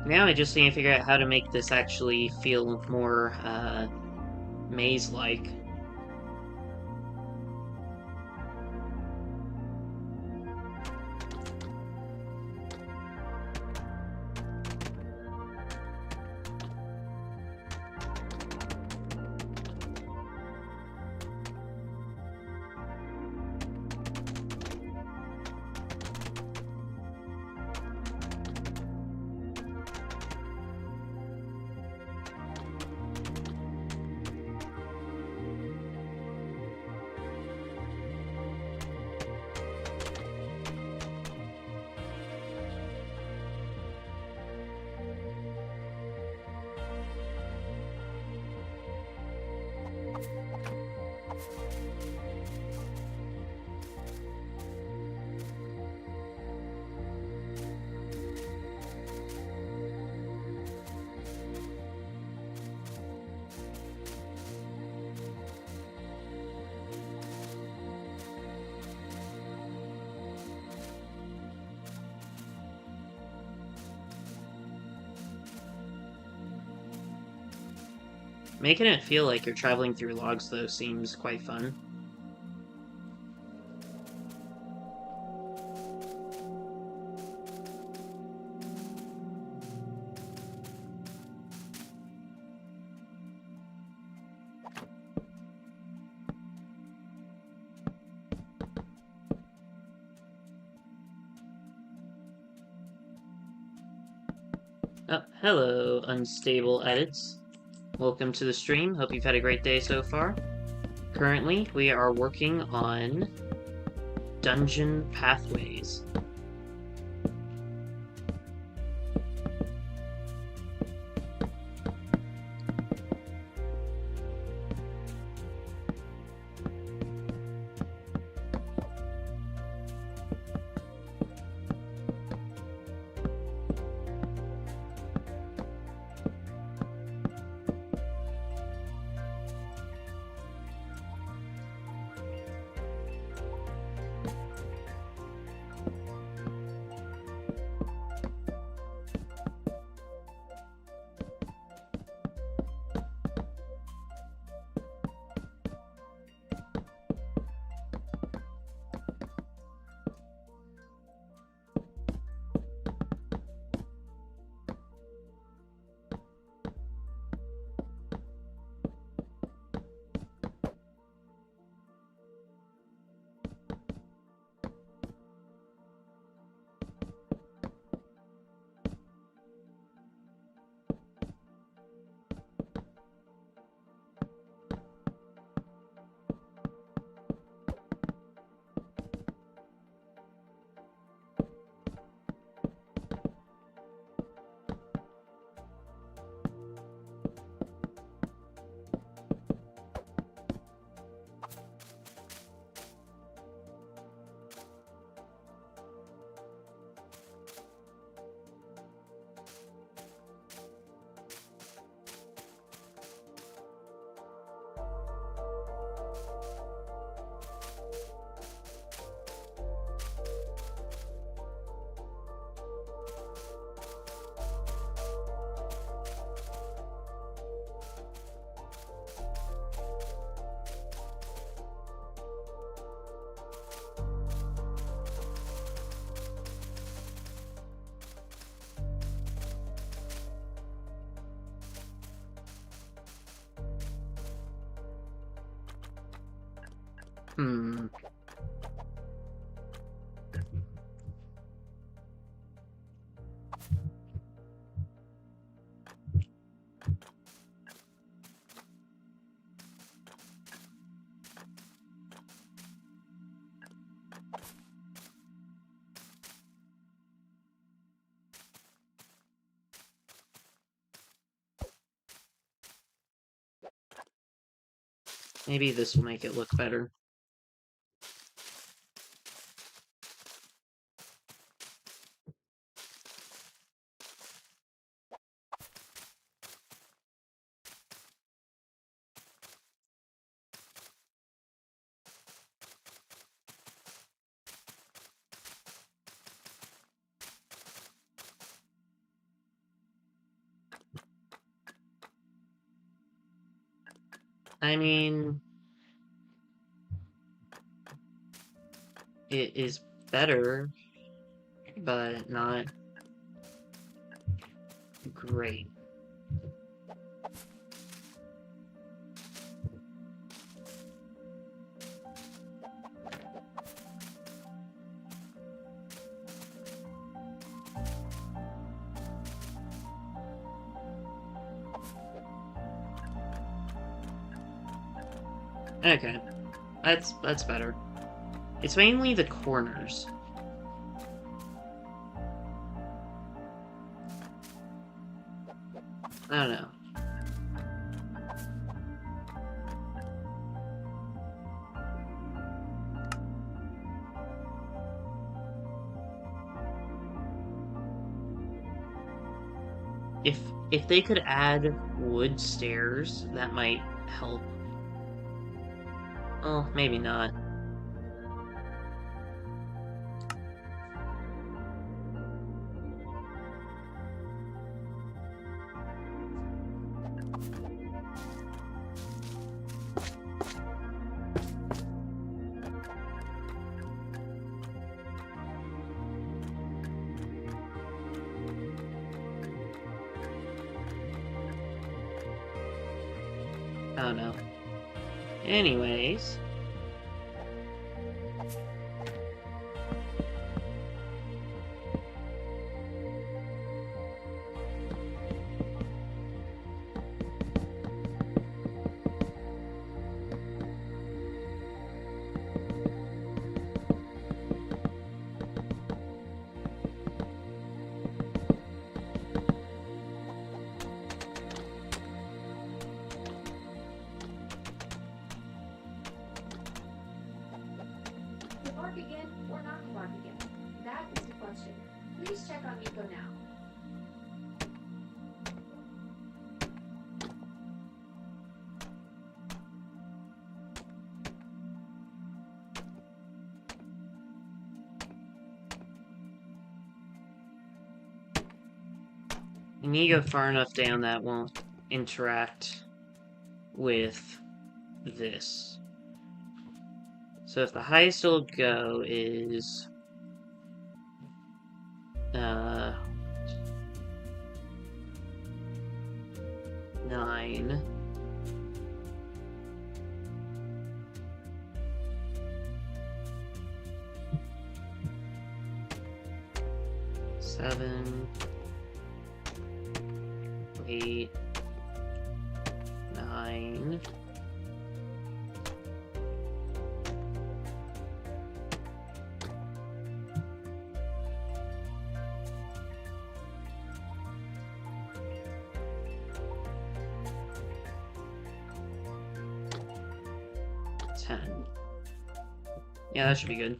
Now I just need to figure out how to make this actually feel more, maze-like. Making it feel like you're traveling through logs, though, seems quite fun. Oh, hello, Unstable Edits. Welcome to the stream. Hope you've had a great day so far. Currently, we are working on dungeon pathways. Hmm. Maybe this will make it look better. I mean, it is better, but not great. Okay, that's better. It's mainly the corners. I don't know. If they could add wood stairs, that might help. Oh, maybe not. I don't know. Anyways. To bark again or not to bark again? That is the question. Please check on Miko now. You need to go far enough down that won't interact with this. So if the highest it'll go is 9. Seven, 8, 9. Yeah, that should be good.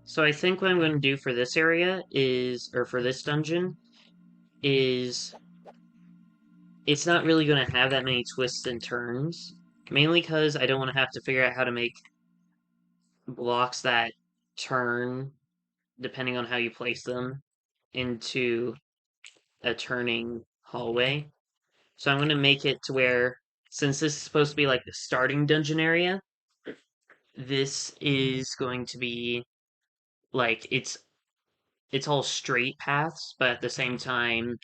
So I think what I'm going to do for this area is, or for this dungeon, is it's not really going to have that many twists and turns. Mainly because I don't want to have to figure out how to make blocks that turn, depending on how you place them, into a turning hallway. So I'm going to make it to where, since this is supposed to be like the starting dungeon area, this is going to be like it's all straight paths, but at the same time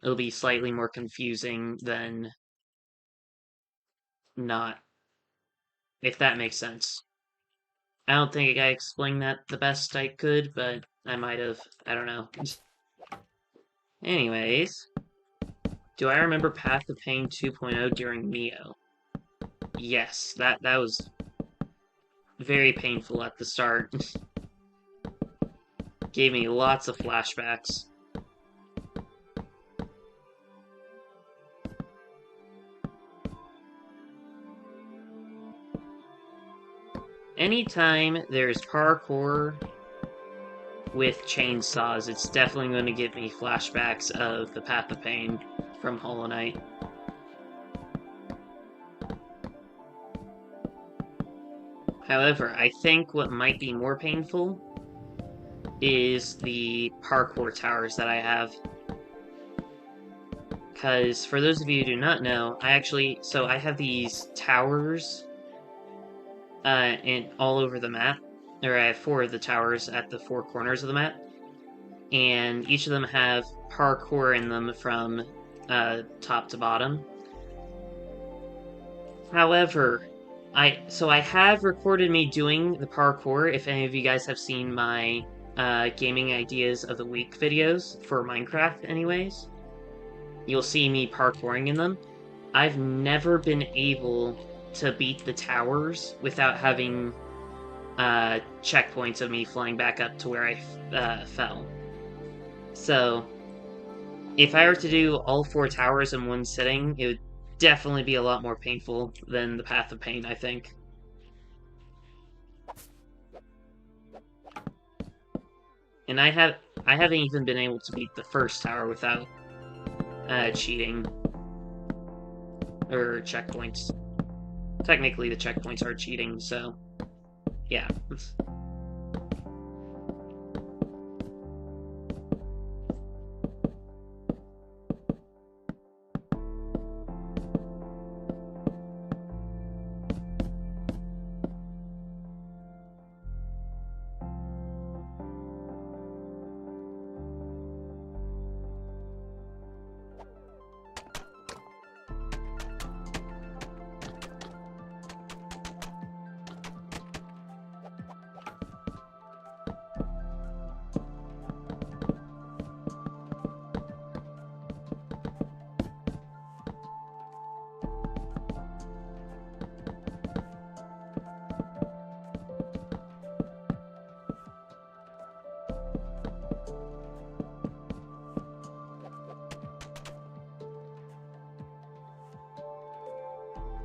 it'll be slightly more confusing than not, if that makes sense. I don't think I explained that the best I could, but I might have. I don't know. Anyways, do I remember Path of Pain 2.0 during Neo? Yes, that was very painful at the start. Gave me lots of flashbacks. Anytime there's parkour with chainsaws, it's definitely going to give me flashbacks of the Path of Pain from Hollow Knight. However, I think what might be more painful is the parkour towers that I have. Because, for those of you who do not know, I have these towers all over the map. Or I have 4 of the towers at the 4 corners of the map. And each of them have parkour in them from top to bottom. However, I have recorded me doing the parkour, if any of you guys have seen my Gaming Ideas of the Week videos for Minecraft anyways. You'll see me parkouring in them. I've never been able to beat the towers without having checkpoints of me flying back up to where I fell. So, if I were to do all 4 towers in one sitting, it would definitely be a lot more painful than the Path of Pain, I think. And I haven't even been able to beat the first tower without cheating or checkpoints. Technically, the checkpoints are cheating, so yeah.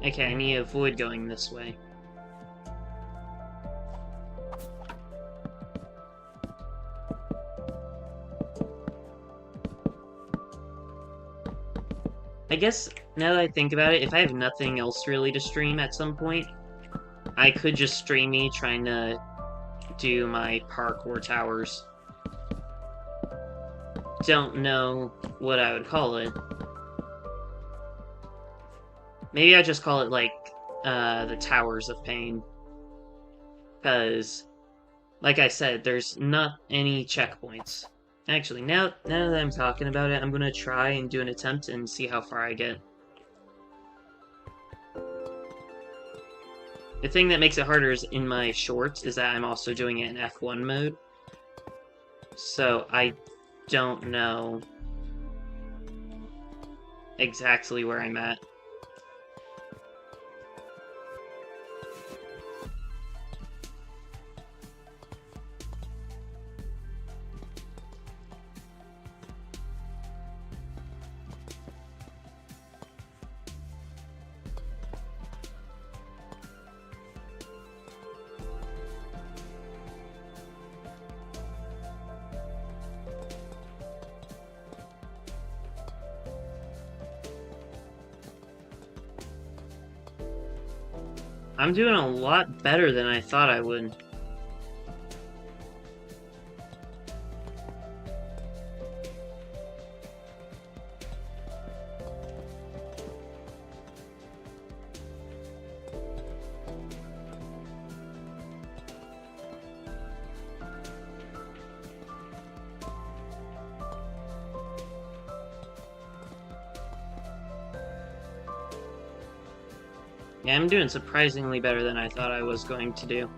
Okay, I need to avoid going this way. I guess, now that I think about it, if I have nothing else really to stream at some point, I could just stream me trying to do my parkour towers. Don't know what I would call it. Maybe I just call it, like, the Towers of Pain. Because, like I said, there's not any checkpoints. Actually, now that I'm talking about it, I'm gonna try and do an attempt and see how far I get. The thing that makes it harder is in my shorts is that I'm also doing it in F1 mode. So I don't know exactly where I'm at. I'm doing a lot better than I thought I would. Yeah, I'm doing surprisingly better than I thought I was going to do.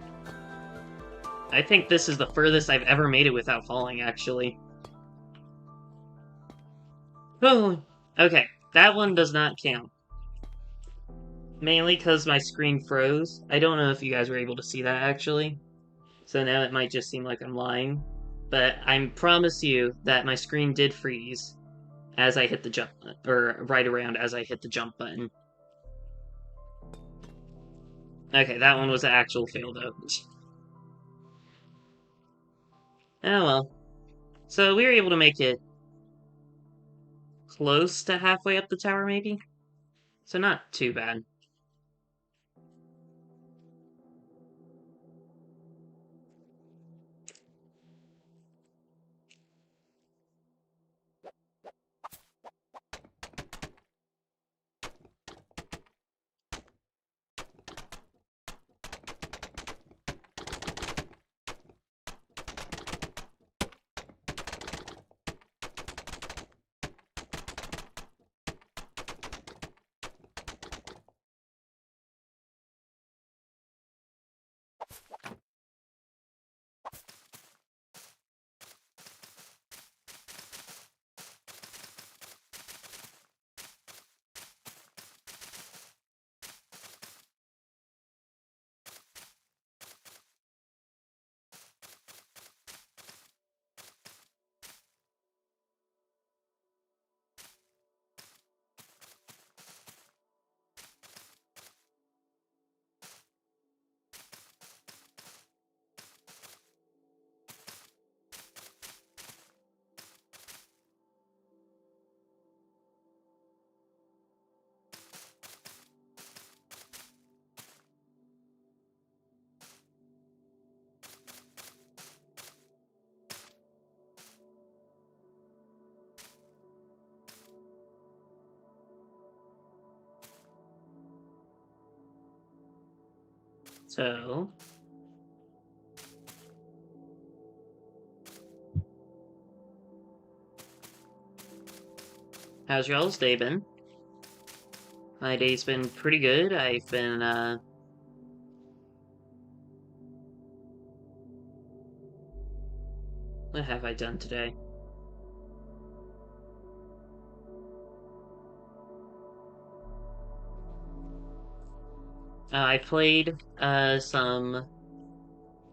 I think this is the furthest I've ever made it without falling, actually. Oh, okay. That one does not count. Mainly because my screen froze. I don't know if you guys were able to see that, actually. So now it might just seem like I'm lying. But I promise you that my screen did freeze as I hit the jump, or right around as I hit the jump button. Okay, that one was an actual fail, though. Oh well. So we were able to make it close to halfway up the tower, maybe? So not too bad. So... how's y'all's day been? My day's been pretty good. I've been, what have I done today? I played, some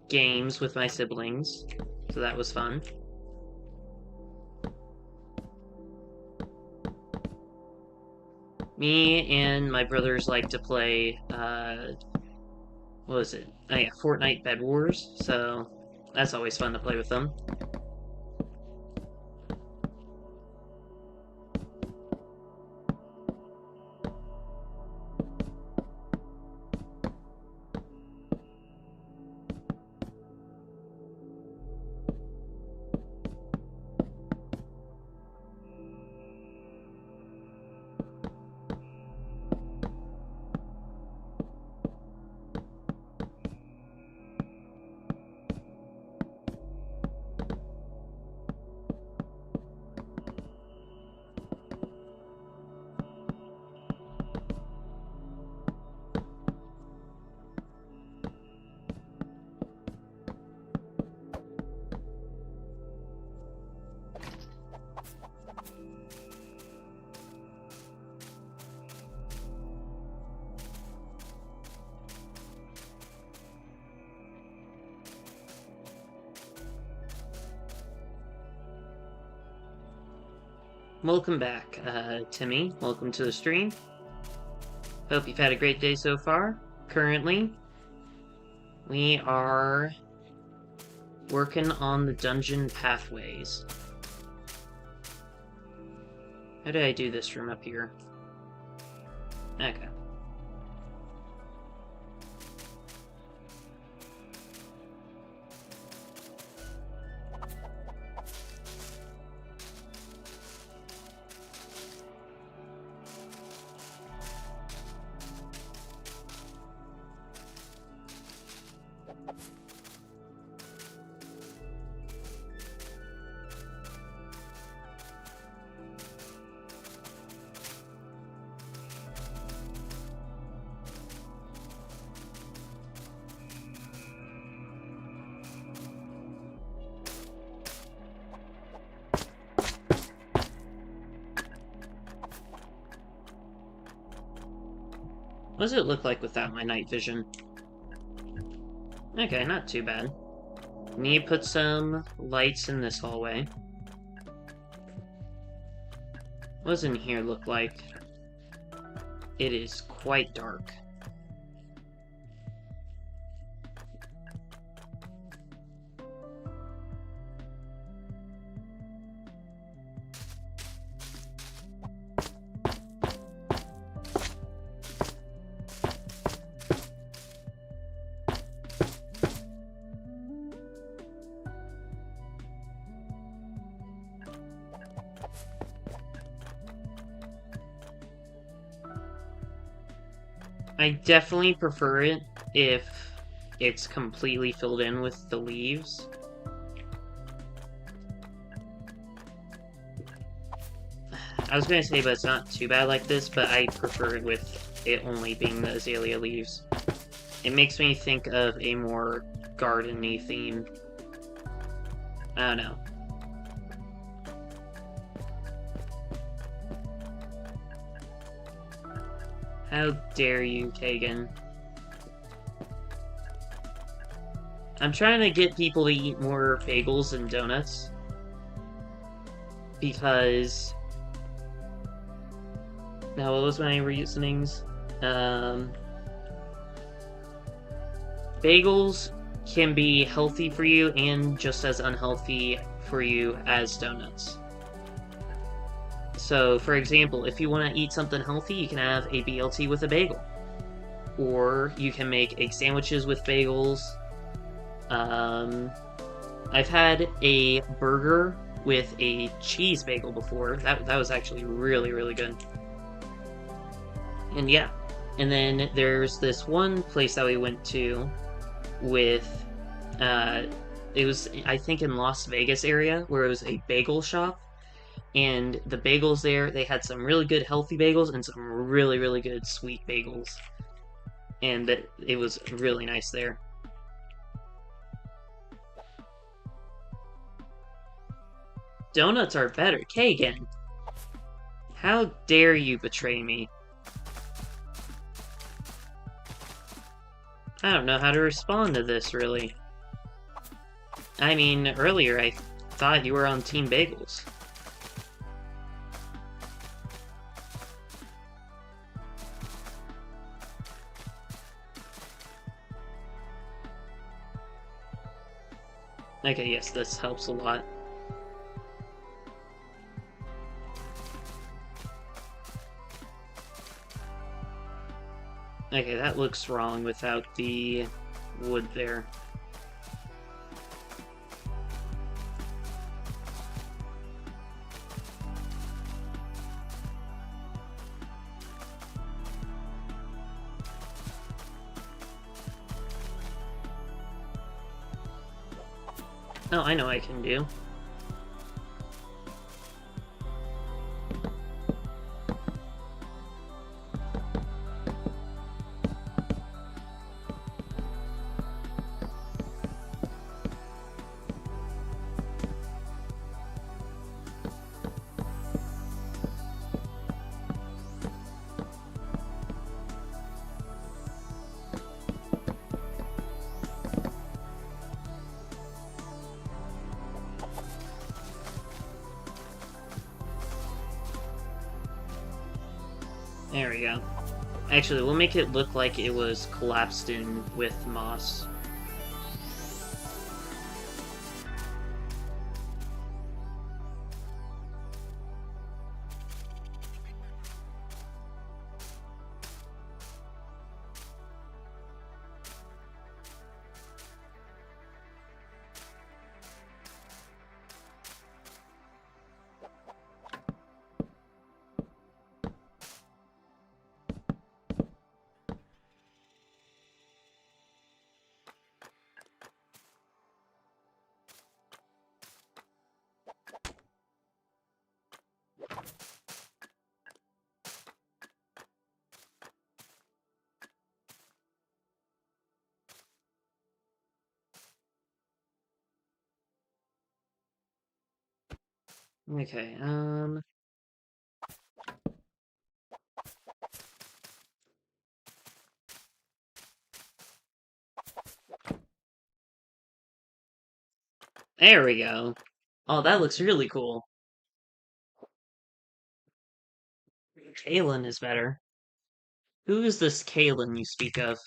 games with my siblings, so that was fun. Me and my brothers like to play, what was it? Oh yeah, Fortnite Bed Wars, so that's always fun to play with them. Welcome back, Timmy. Welcome to the stream. Hope you've had a great day so far. Currently, we are working on the dungeon pathways. How did I do this from up here? Okay. What does it look like without my night vision? Okay, not too bad. Need to put some lights in this hallway. What does in here look like? It is quite dark. I definitely prefer it if it's completely filled in with the leaves. I was gonna say, but it's not too bad like this, but I prefer it with it only being the azalea leaves. It makes me think of a more garden-y theme. I don't know. How dare you, Kagan? I'm trying to get people to eat more bagels and donuts. Because... Now, what was my reasonings? Bagels can be healthy for you and just as unhealthy for you as donuts. So, for example, if you want to eat something healthy, you can have a BLT with a bagel. Or you can make egg sandwiches with bagels. I've had a burger with a cheese bagel before. That was actually really, really good. And yeah. And then there's this one place that we went to with... it was, I think, in Las Vegas area, where it was a bagel shop. And the bagels there, they had some really good healthy bagels and some really, really good sweet bagels. And it was really nice there. Donuts are better. Kagan! How dare you betray me? I don't know how to respond to this, really. I mean, earlier I thought you were on Team Bagels. Okay, yes, this helps a lot. Okay, that looks wrong without the wood there. Oh, I know what I can do. There we go. Actually, we'll make it look like it was collapsed in with moss. Okay, There we go. Oh, that looks really cool. Kalen is better. Who is this Kalen you speak of?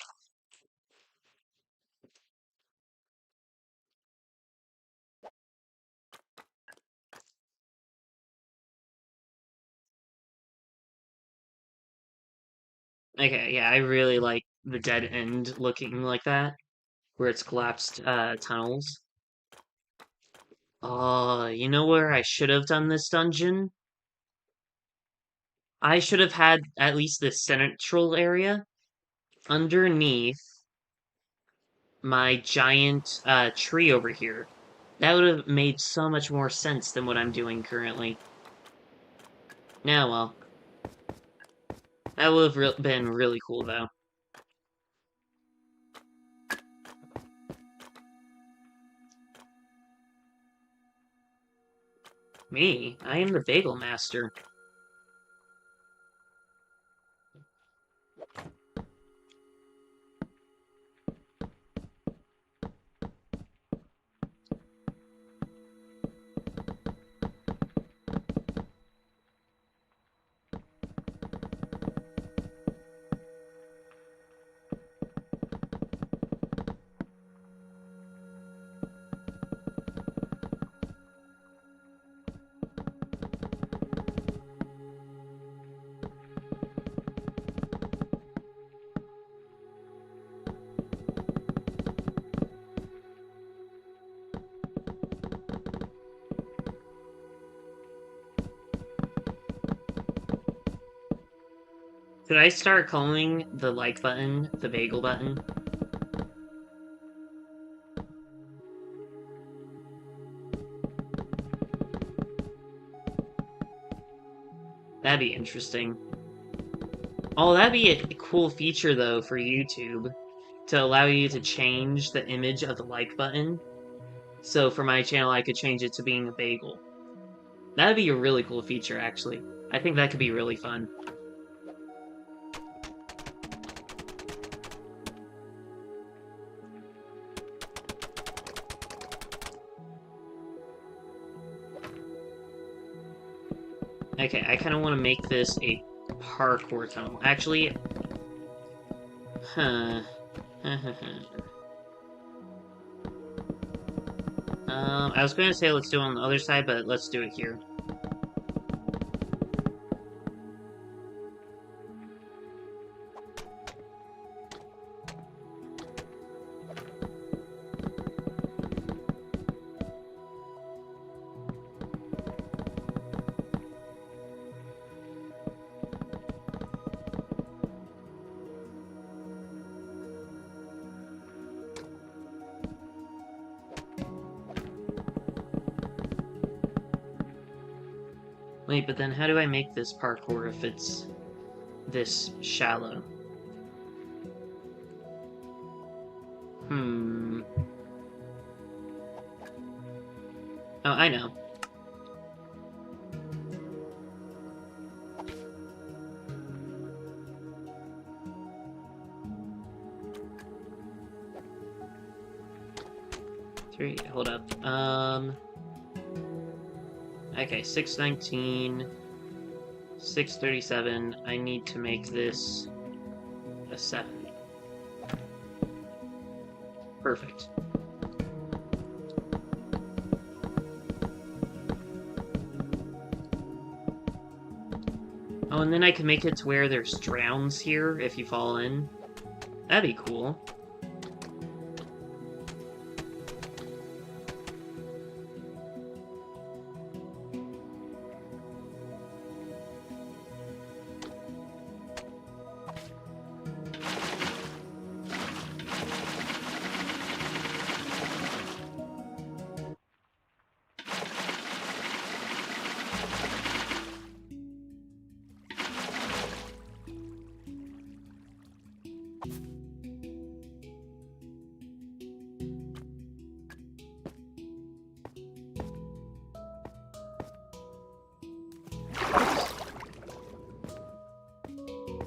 Okay, yeah, I really like the dead end looking like that, where it's collapsed tunnels. Oh, you know where I should have done this dungeon? I should have had at least the central area underneath my giant tree over here. That would have made so much more sense than what I'm doing currently. Yeah, well. That would have been really cool, though. Me? I am the BagelMaster. Should I start calling the like button the bagel button? That'd be interesting. Oh, that'd be a cool feature, though, for YouTube, to allow you to change the image of the like button. So for my channel, I could change it to being a bagel. That'd be a really cool feature, actually. I think that could be really fun. Okay, I kind of want to make this a parkour tunnel. Actually, huh. I was going to say let's do it on the other side, but let's do it here. Wait, but then how do I make this parkour if it's this shallow? Oh, I know. Hold up. Okay, 619, 637. I need to make this a 7. Perfect. Oh, and then I can make it to where there's drowns here if you fall in. That'd be cool.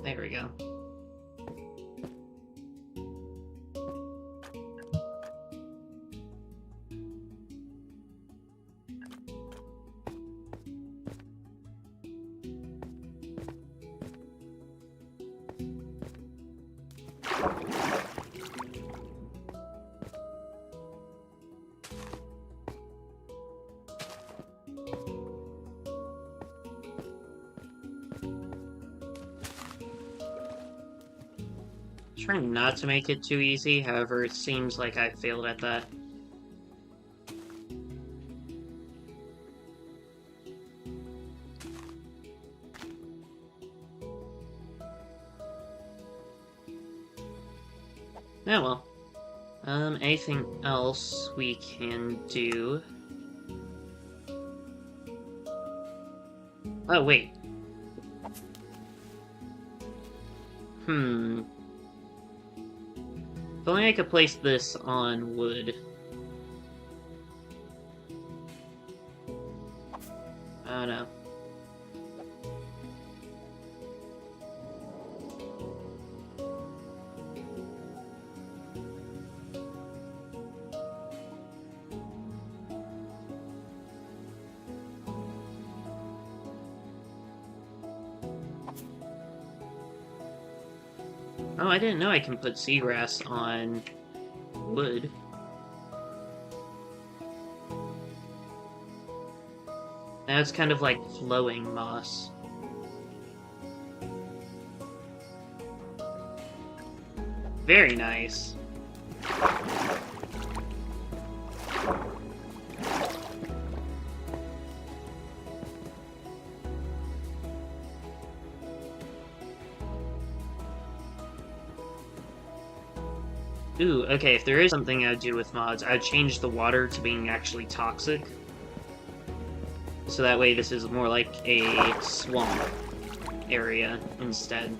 There we go. Trying not to make it too easy, however, it seems like I failed at that. Yeah, well. Anything else we can do? Oh, wait. If only I could place this on wood. Oh no. Oh, I didn't know I can put seagrass on wood. Now it's kind of like flowing moss. Very nice. Ooh, okay, if there is something I'd do with mods, I'd change the water to being actually toxic. So that way this is more like a swamp area instead.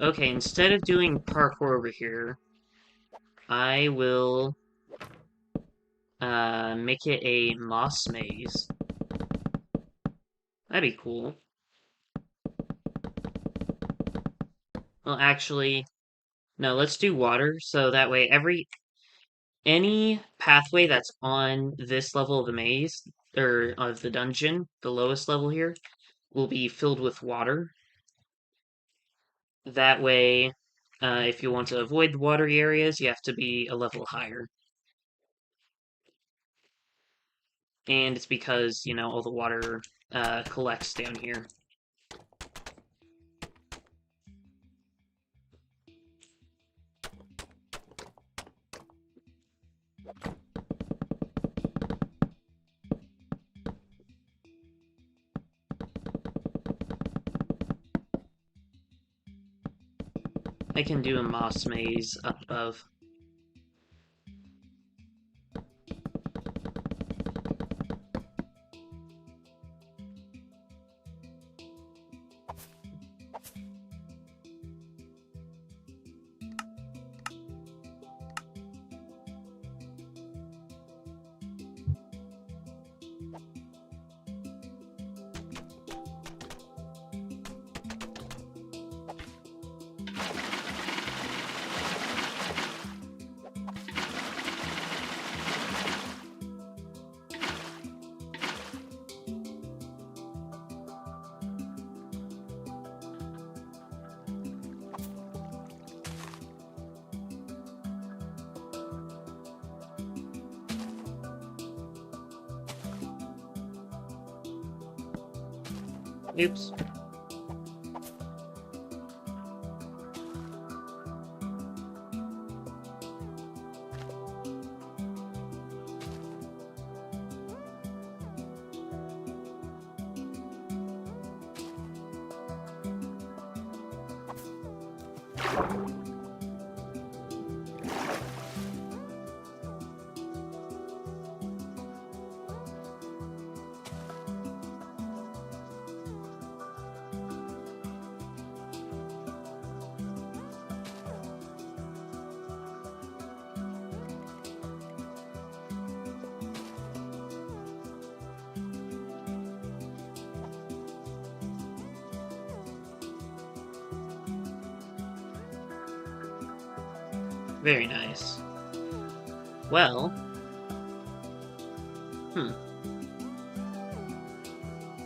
Okay, instead of doing parkour over here, I will make it a moss maze. That'd be cool. Well, actually, no, let's do water, so that way any pathway that's on this level of the maze, or of the dungeon, the lowest level here, will be filled with water. That way, if you want to avoid the watery areas, you have to be a level higher. And it's because, you know, all the water collects down here. I can do a moss maze up above. Oops. Very nice. Well,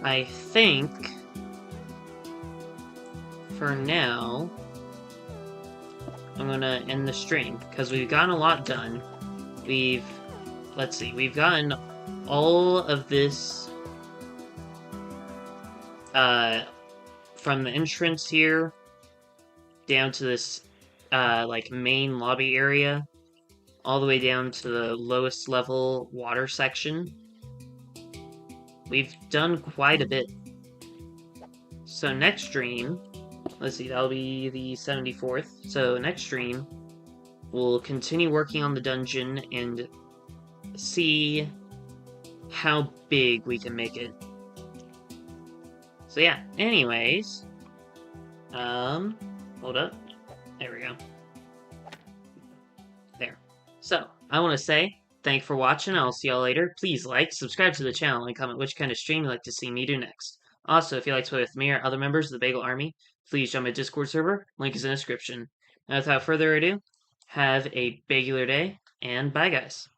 I think for now I'm gonna end the stream because we've gotten a lot done. Let's see, we've gotten all of this from the entrance here down to this like main lobby area, all the way down to the lowest level water section. We've done quite a bit. So next stream, let's see, that'll be the 74th. So next stream, we'll continue working on the dungeon and see how big we can make it. So yeah, anyways, hold up. There we go. There. So, I want to say, thank you for watching. I'll see y'all later. Please like, subscribe to the channel, and comment which kind of stream you'd like to see me do next. Also, if you'd like to play with me or other members of the Bagel Army, please join my Discord server. Link is in the description. And without further ado, have a bagular day, and bye guys.